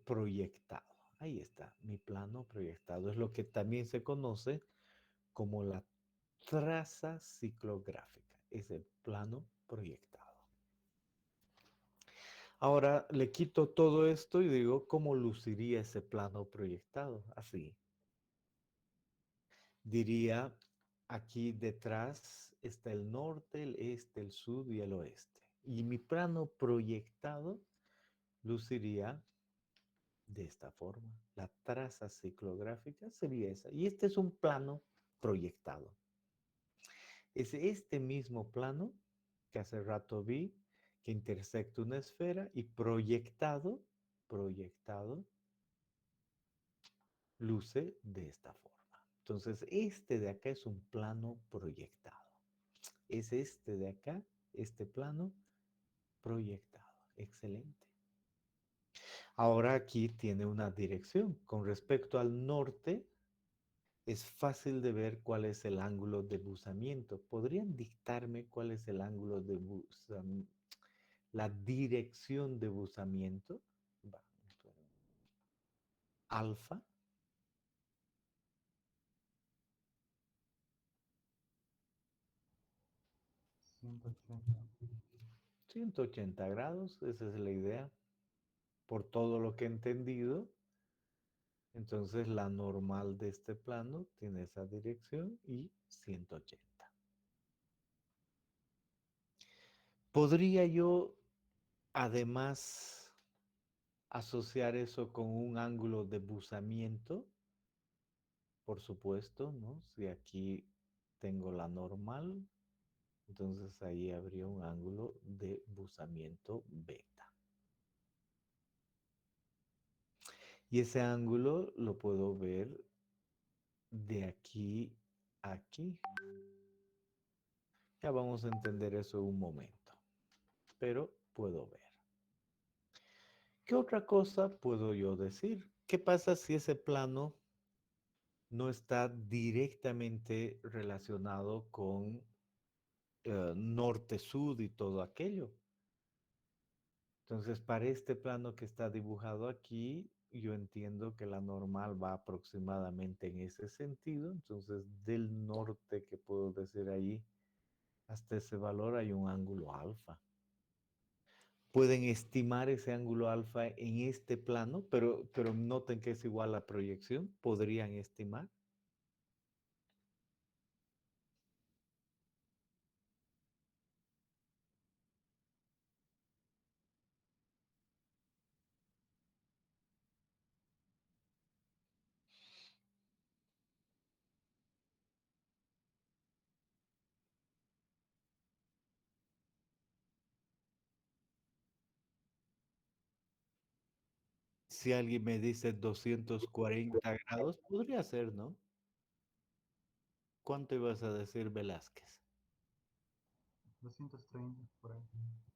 proyectado. Ahí está, mi plano proyectado. Es lo que también se conoce como la traza ciclográfica. Es el plano proyectado. Ahora le quito todo esto y digo, ¿cómo luciría ese plano proyectado? Así. Diría, aquí detrás está el norte, el este, el sur y el oeste. Y mi plano proyectado luciría de esta forma. La traza ciclográfica sería esa. Y este es un plano proyectado. Es este mismo plano que hace rato vi que intersecta una esfera y proyectado proyectado luce de esta forma. Entonces, este de acá es un plano proyectado. Es este de acá, este plano proyectado. Excelente. Ahora aquí tiene una dirección. Con respecto al norte, es fácil de ver cuál es el ángulo de buzamiento. ¿Podrían dictarme cuál es el ángulo de buzamiento? La dirección de buzamiento. Alfa. 180. 180 grados, esa es la idea. Por todo lo que he entendido, entonces la normal de este plano tiene esa dirección y 180. ¿Podría yo además asociar eso con un ángulo de buzamiento? Por supuesto, ¿no? Si aquí tengo la normal, entonces ahí habría un ángulo de buzamiento beta. Y ese ángulo lo puedo ver de aquí a aquí. Ya vamos a entender eso en un momento, pero puedo ver. ¿Qué otra cosa puedo yo decir? ¿Qué pasa si ese plano no está directamente relacionado con norte-sur y todo aquello? Entonces, para este plano que está dibujado aquí, yo entiendo que la normal va aproximadamente en ese sentido. Entonces, del norte que puedo decir ahí hasta ese valor hay un ángulo alfa. Pueden estimar ese ángulo alfa en este plano, pero noten que es igual a proyección. Podrían estimar. Si alguien me dice 240 grados, podría ser, ¿no? ¿Cuánto ibas a decir, Velázquez? 230 por ahí.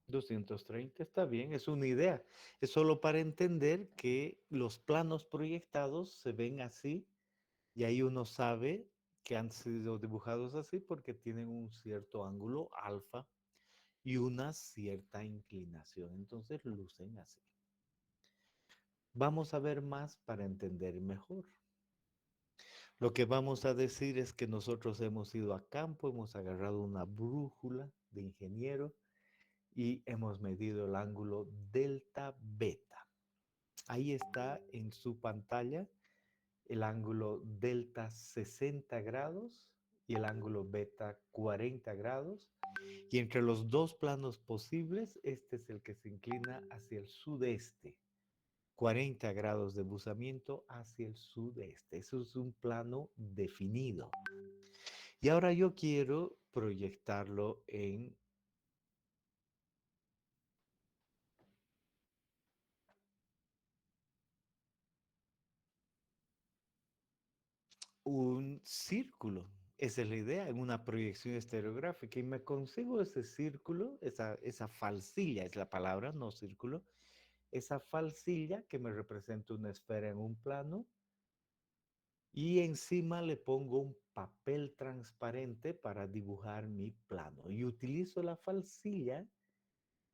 230, está bien, es una idea. Es solo para entender que los planos proyectados se ven así y ahí uno sabe que han sido dibujados así porque tienen un cierto ángulo alfa y una cierta inclinación. Entonces lucen así. Vamos a ver más para entender mejor. Lo que vamos a decir es que nosotros hemos ido a campo, hemos agarrado una brújula de ingeniero y hemos medido el ángulo delta beta. Ahí está en su pantalla el ángulo delta 60 grados y el ángulo beta 40 grados. Y entre los dos planos posibles, este es el que se inclina hacia el sudeste. 40 grados de buzamiento hacia el sudeste. Eso es un plano definido. Y ahora yo quiero proyectarlo en un círculo. Esa es la idea, en una proyección estereográfica. Y me consigo ese círculo, esa falsilla es la palabra, no círculo. Esa falsilla que me representa una esfera en un plano. Y encima le pongo un papel transparente para dibujar mi plano. Y utilizo la falsilla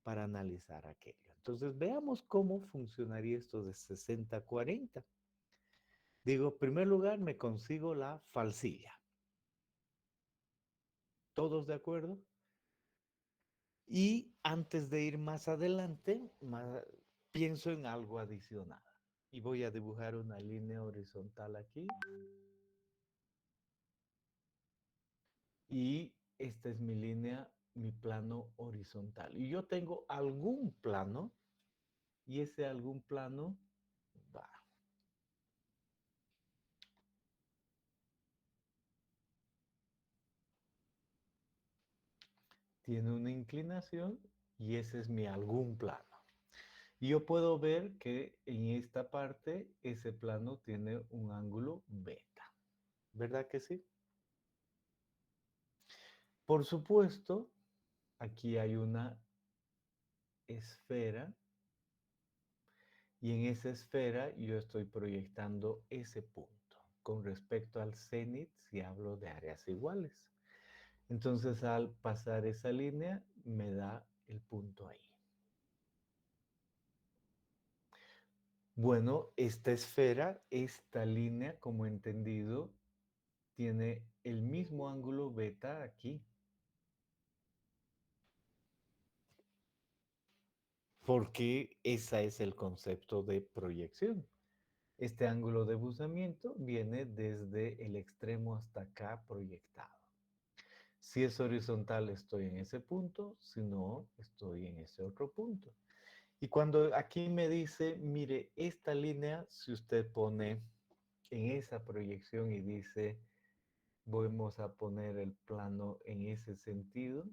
para analizar aquello. Entonces veamos cómo funcionaría esto de 60-40. Digo, en primer lugar me consigo la falsilla. ¿Todos de acuerdo? Y antes de ir más adelante, pienso en algo adicional. Y voy a dibujar una línea horizontal aquí. Y esta es mi línea, mi plano horizontal. Y yo tengo algún plano, y ese algún plano va. Tiene una inclinación y ese es mi algún plano. Y yo puedo ver que en esta parte ese plano tiene un ángulo beta. ¿Verdad que sí? Por supuesto, aquí hay una esfera y en esa esfera yo estoy proyectando ese punto con respecto al cenit si hablo de áreas iguales. Entonces al pasar esa línea me da el punto ahí. Bueno, esta esfera, esta línea, como he entendido, tiene el mismo ángulo beta aquí. Porque ese es el concepto de proyección. Este ángulo de buzamiento viene desde el extremo hasta acá proyectado. Si es horizontal estoy en ese punto, si no estoy en ese otro punto. Y cuando aquí me dice, mire, esta línea, si usted pone en esa proyección y dice, vamos a poner el plano en ese sentido,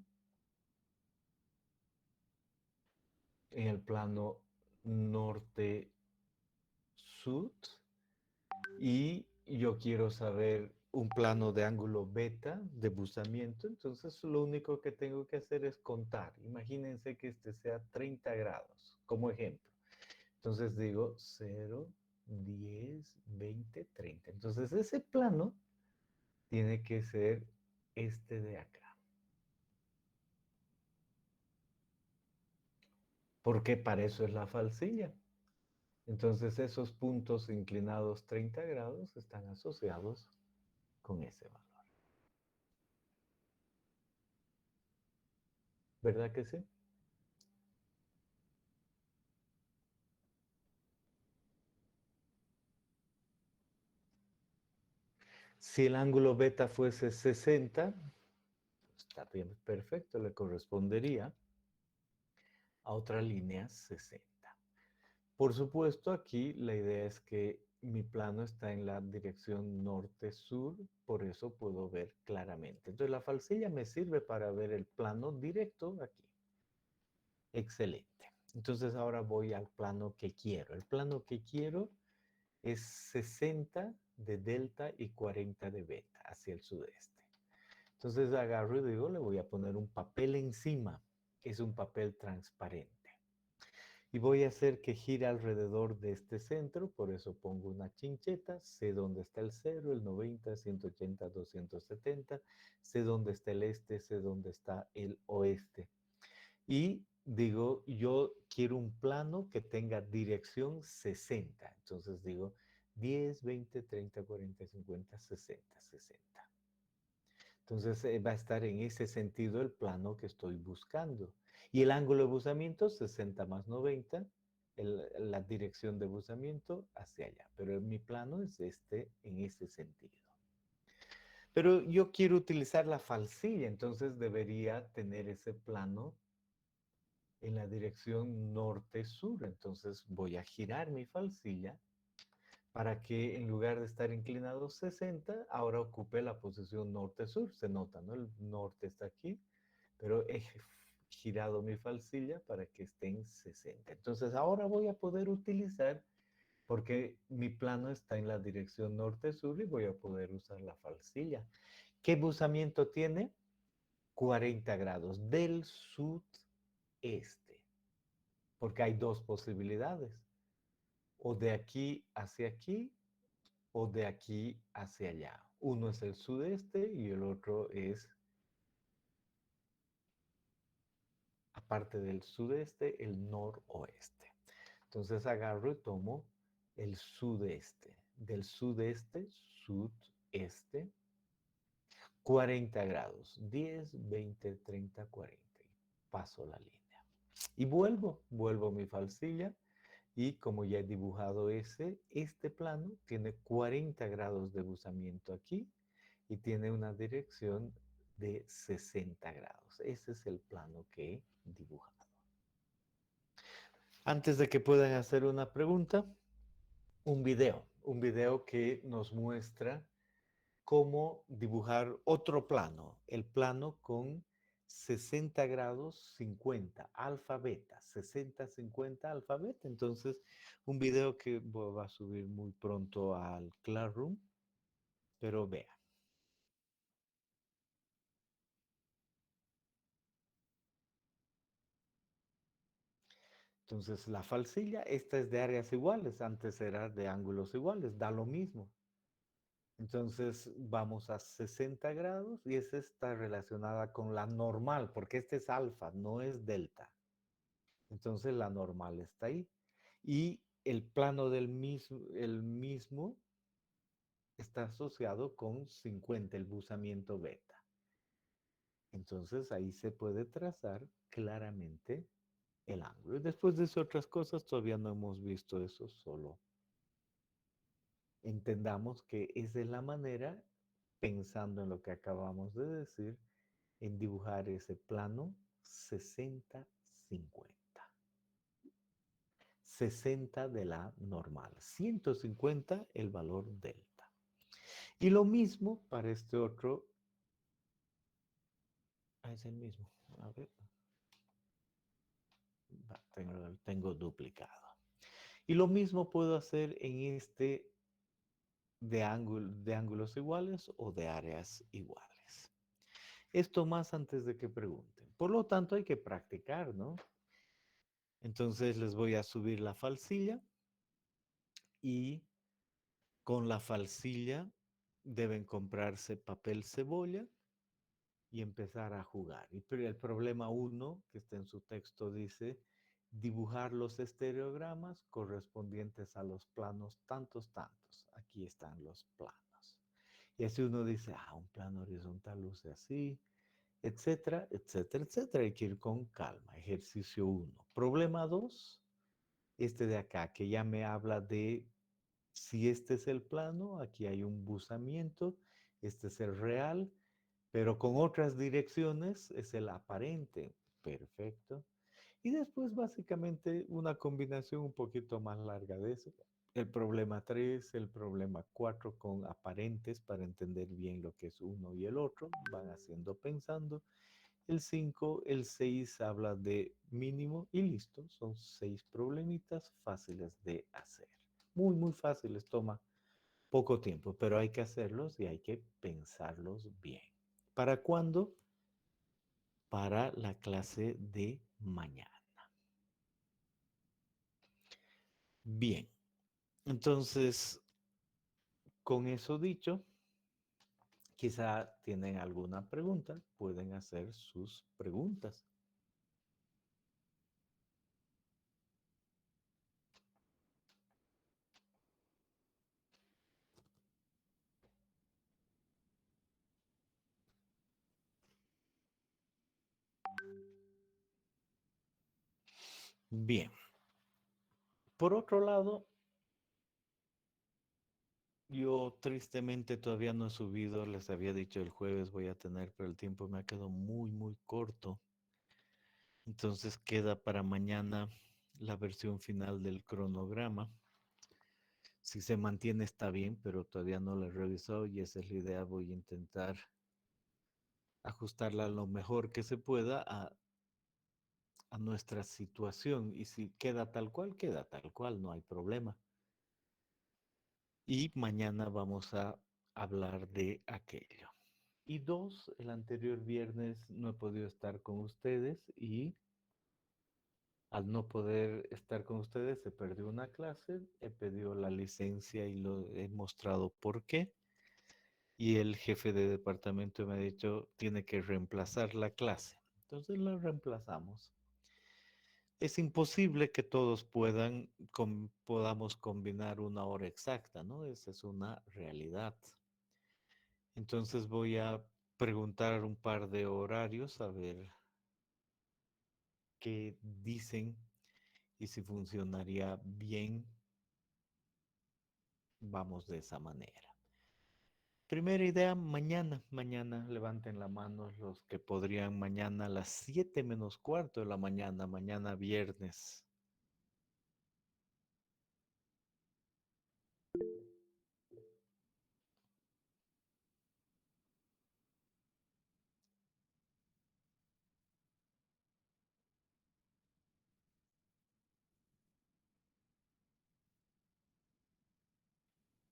en el plano norte-sud, y yo quiero saber un plano de ángulo beta de buzamiento, entonces lo único que tengo que hacer es contar. Imagínense que este sea 30 grados, como ejemplo. Entonces digo 0, 10, 20, 30. Entonces ese plano tiene que ser este de acá. Porque para eso es la falsilla. Entonces esos puntos inclinados 30 grados están asociados con ese valor. ¿Verdad que sí? Si el ángulo beta fuese 60, está bien, perfecto, le correspondería a otra línea 60. Por supuesto, aquí la idea es que mi plano está en la dirección norte-sur, por eso puedo ver claramente. Entonces la falsilla me sirve para ver el plano directo aquí. Excelente. Entonces ahora voy al plano que quiero. El plano que quiero es 60 de delta y 40 de beta hacia el sudeste. Entonces agarro y digo, le voy a poner un papel encima. Es un papel transparente. Y voy a hacer que gire alrededor de este centro, por eso pongo una chincheta, sé dónde está el 0, el 90, 180, 270, sé dónde está el este, sé dónde está el oeste. Y digo, yo quiero un plano que tenga dirección 60. Entonces digo 10, 20, 30, 40, 50, 60, 60. Entonces va a estar en ese sentido el plano que estoy buscando. Y el ángulo de buzamiento, 60 más 90, la dirección de buzamiento hacia allá. Pero mi plano es este en ese sentido. Pero yo quiero utilizar la falsilla, entonces debería tener ese plano en la dirección norte-sur. Entonces voy a girar mi falsilla para que en lugar de estar inclinado 60, ahora ocupe la posición norte-sur. Se nota, ¿no? El norte está aquí, pero he girado mi falsilla para que esté en 60. Entonces ahora voy a poder utilizar, porque mi plano está en la dirección norte-sur y voy a poder usar la falsilla. ¿Qué buzamiento tiene? 40 grados del sudeste, porque hay dos posibilidades, o de aquí hacia aquí, o de aquí hacia allá. Uno es el sudeste y el otro es, aparte del sudeste, el noroeste. Entonces agarro y tomo el sudeste. Del sudeste, sudeste, 40 grados. 10, 20, 30, 40. Paso la línea. Y vuelvo mi falsilla. Y como ya he dibujado este plano tiene 40 grados de buzamiento aquí y tiene una dirección de 60 grados. Ese es el plano que he dibujado. Antes de que puedan hacer una pregunta, un video que nos muestra cómo dibujar otro plano, el plano con 60 grados 50, alfa beta, 60, 50, alfa beta. Entonces, un video que va a subir muy pronto al Classroom, pero vea. Entonces, la falsilla, esta es de áreas iguales, antes era de ángulos iguales, da lo mismo. Entonces, vamos a 60 grados y esa está relacionada con la normal, porque este es alfa, no es delta. Entonces, la normal está ahí. Y el plano del mismo está asociado con 50, el buzamiento beta. Entonces, ahí se puede trazar claramente el ángulo. Y después de eso, otras cosas, todavía no hemos visto eso, solo entendamos que esa es la manera, pensando en lo que acabamos de decir, en dibujar ese plano 60-50. 60 de la normal, 150 el valor delta. Y lo mismo para este otro, es el mismo, a ver, tengo duplicado. Y lo mismo puedo hacer en este de ángulos iguales o de áreas iguales. Esto más antes de que pregunten. Por lo tanto, hay que practicar, ¿no? Entonces les voy a subir la falsilla y con la falsilla deben comprarse papel cebolla y empezar a jugar. Y el problema 1 que está en su texto dice dibujar los estereogramas correspondientes a los planos tantos. Aquí están los planos. Y así uno dice, un plano horizontal luce así, etcétera, etcétera, etcétera. Hay que ir con calma. Ejercicio 1. Problema 2, este de acá, que ya me habla de si este es el plano, aquí hay un buzamiento, este es el real, pero con otras direcciones es el aparente. Perfecto. Y después básicamente una combinación un poquito más larga de eso. El problema 3, el problema 4 con aparentes para entender bien lo que es uno y el otro, van haciendo pensando. El 5, el 6 habla de mínimo y listo. Son 6 problemitas fáciles de hacer. Muy, muy fáciles, toma poco tiempo, pero hay que hacerlos y hay que pensarlos bien. ¿Para cuándo? Para la clase de mañana. Bien, entonces, con eso dicho, quizá tienen alguna pregunta, pueden hacer sus preguntas. Bien. Por otro lado, yo tristemente todavía no he subido, les había dicho el jueves voy a tener, pero el tiempo me ha quedado muy, muy corto. Entonces queda para mañana la versión final del cronograma. Si se mantiene está bien, pero todavía no la he revisado y esa es la idea. Voy a intentar ajustarla lo mejor que se pueda a nuestra situación. Y si queda tal cual, no hay problema. Y mañana vamos a hablar de aquello. Y 2, el anterior viernes no he podido estar con ustedes y al no poder estar con ustedes se perdió una clase, he pedido la licencia y lo he mostrado por qué. Y el jefe de departamento me ha dicho, tiene que reemplazar la clase. Entonces la reemplazamos. Es imposible que todos podamos combinar una hora exacta, ¿no? Esa es una realidad. Entonces voy a preguntar un par de horarios a ver qué dicen y si funcionaría bien, vamos de esa manera. Primera idea, mañana levanten la mano los que podrían mañana a las 7 menos cuarto de la mañana viernes.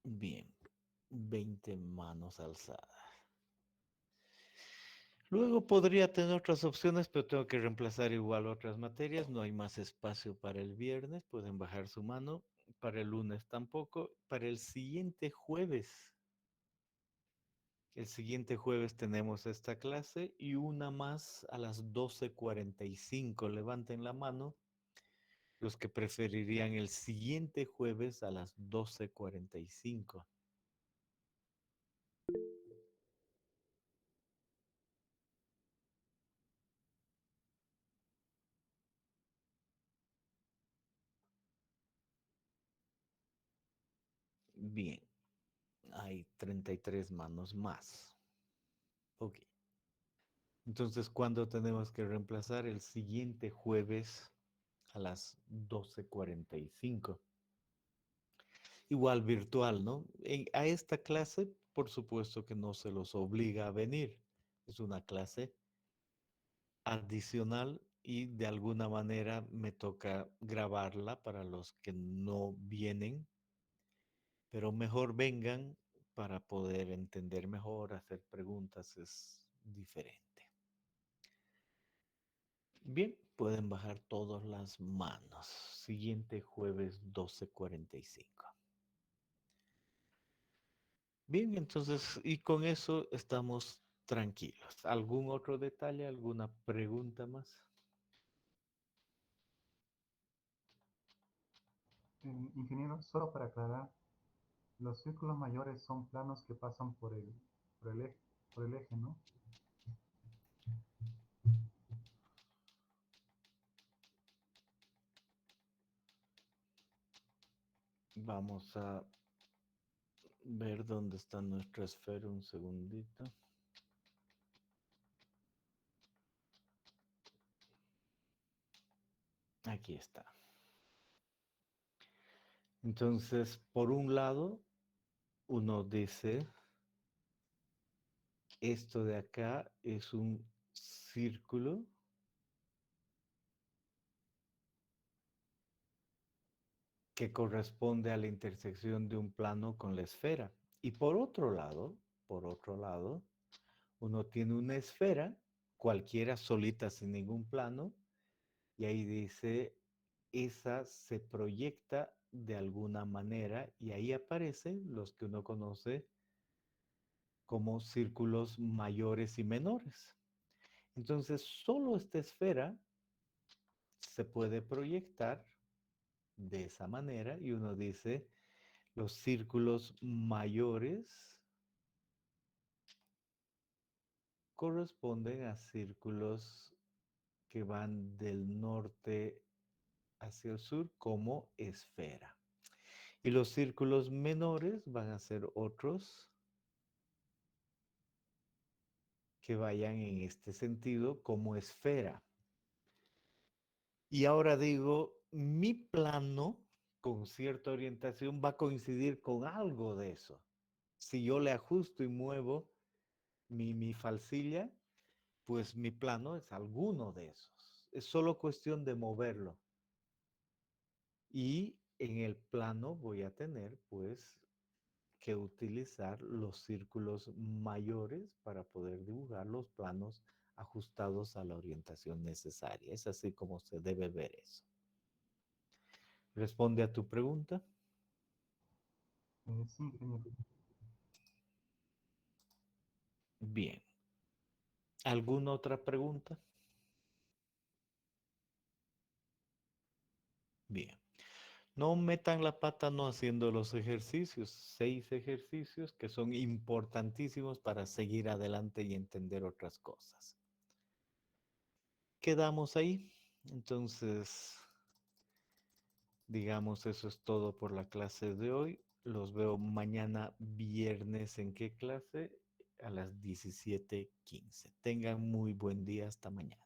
Bien, 20 manos alzadas. Luego podría tener otras opciones, pero tengo que reemplazar igual otras materias. No hay más espacio para el viernes. Pueden bajar su mano. Para el lunes tampoco. Para el siguiente jueves. El siguiente jueves tenemos esta clase y una más a las 12:45. Levanten la mano los que preferirían el siguiente jueves a las 12:45. Bien, hay 33 manos más. Ok. Entonces, ¿cuándo tenemos que reemplazar? El siguiente jueves a las 12:45. Igual virtual, ¿no? A esta clase, por supuesto que no se los obliga a venir. Es una clase adicional y de alguna manera me toca grabarla para los que no vienen, pero mejor vengan para poder entender mejor, hacer preguntas, es diferente. Bien, pueden bajar todas las manos. Siguiente jueves 12:45. Bien, entonces, y con eso estamos tranquilos. ¿Algún otro detalle, alguna pregunta más? Ingeniero, solo para aclarar, los círculos mayores son planos que pasan por el eje, ¿no? Vamos a ver dónde está nuestra esfera un segundito. Aquí está. Entonces, por un lado, uno dice, esto de acá es un círculo que corresponde a la intersección de un plano con la esfera. Y por otro lado, uno tiene una esfera, cualquiera solita sin ningún plano, y ahí dice, esa se proyecta de alguna manera y ahí aparecen los que uno conoce como círculos mayores y menores. Entonces, solo esta esfera se puede proyectar de esa manera y uno dice, los círculos mayores corresponden a círculos que van del norte hacia el sur como esfera. Y los círculos menores van a ser otros que vayan en este sentido como esfera. Y ahora digo, mi plano con cierta orientación va a coincidir con algo de eso. Si yo le ajusto y muevo mi falsilla, pues mi plano es alguno de esos. Es solo cuestión de moverlo. Y en el plano voy a tener, pues, que utilizar los círculos mayores para poder dibujar los planos ajustados a la orientación necesaria. Es así como se debe ver eso. ¿Responde a tu pregunta? Sí, ingeniero. Bien. ¿Alguna otra pregunta? Bien. No metan la pata no haciendo los ejercicios. 6 ejercicios que son importantísimos para seguir adelante y entender otras cosas. Quedamos ahí. Entonces, digamos, eso es todo por la clase de hoy. Los veo mañana viernes. ¿En qué clase? A las 17:15. Tengan muy buen día. Hasta mañana.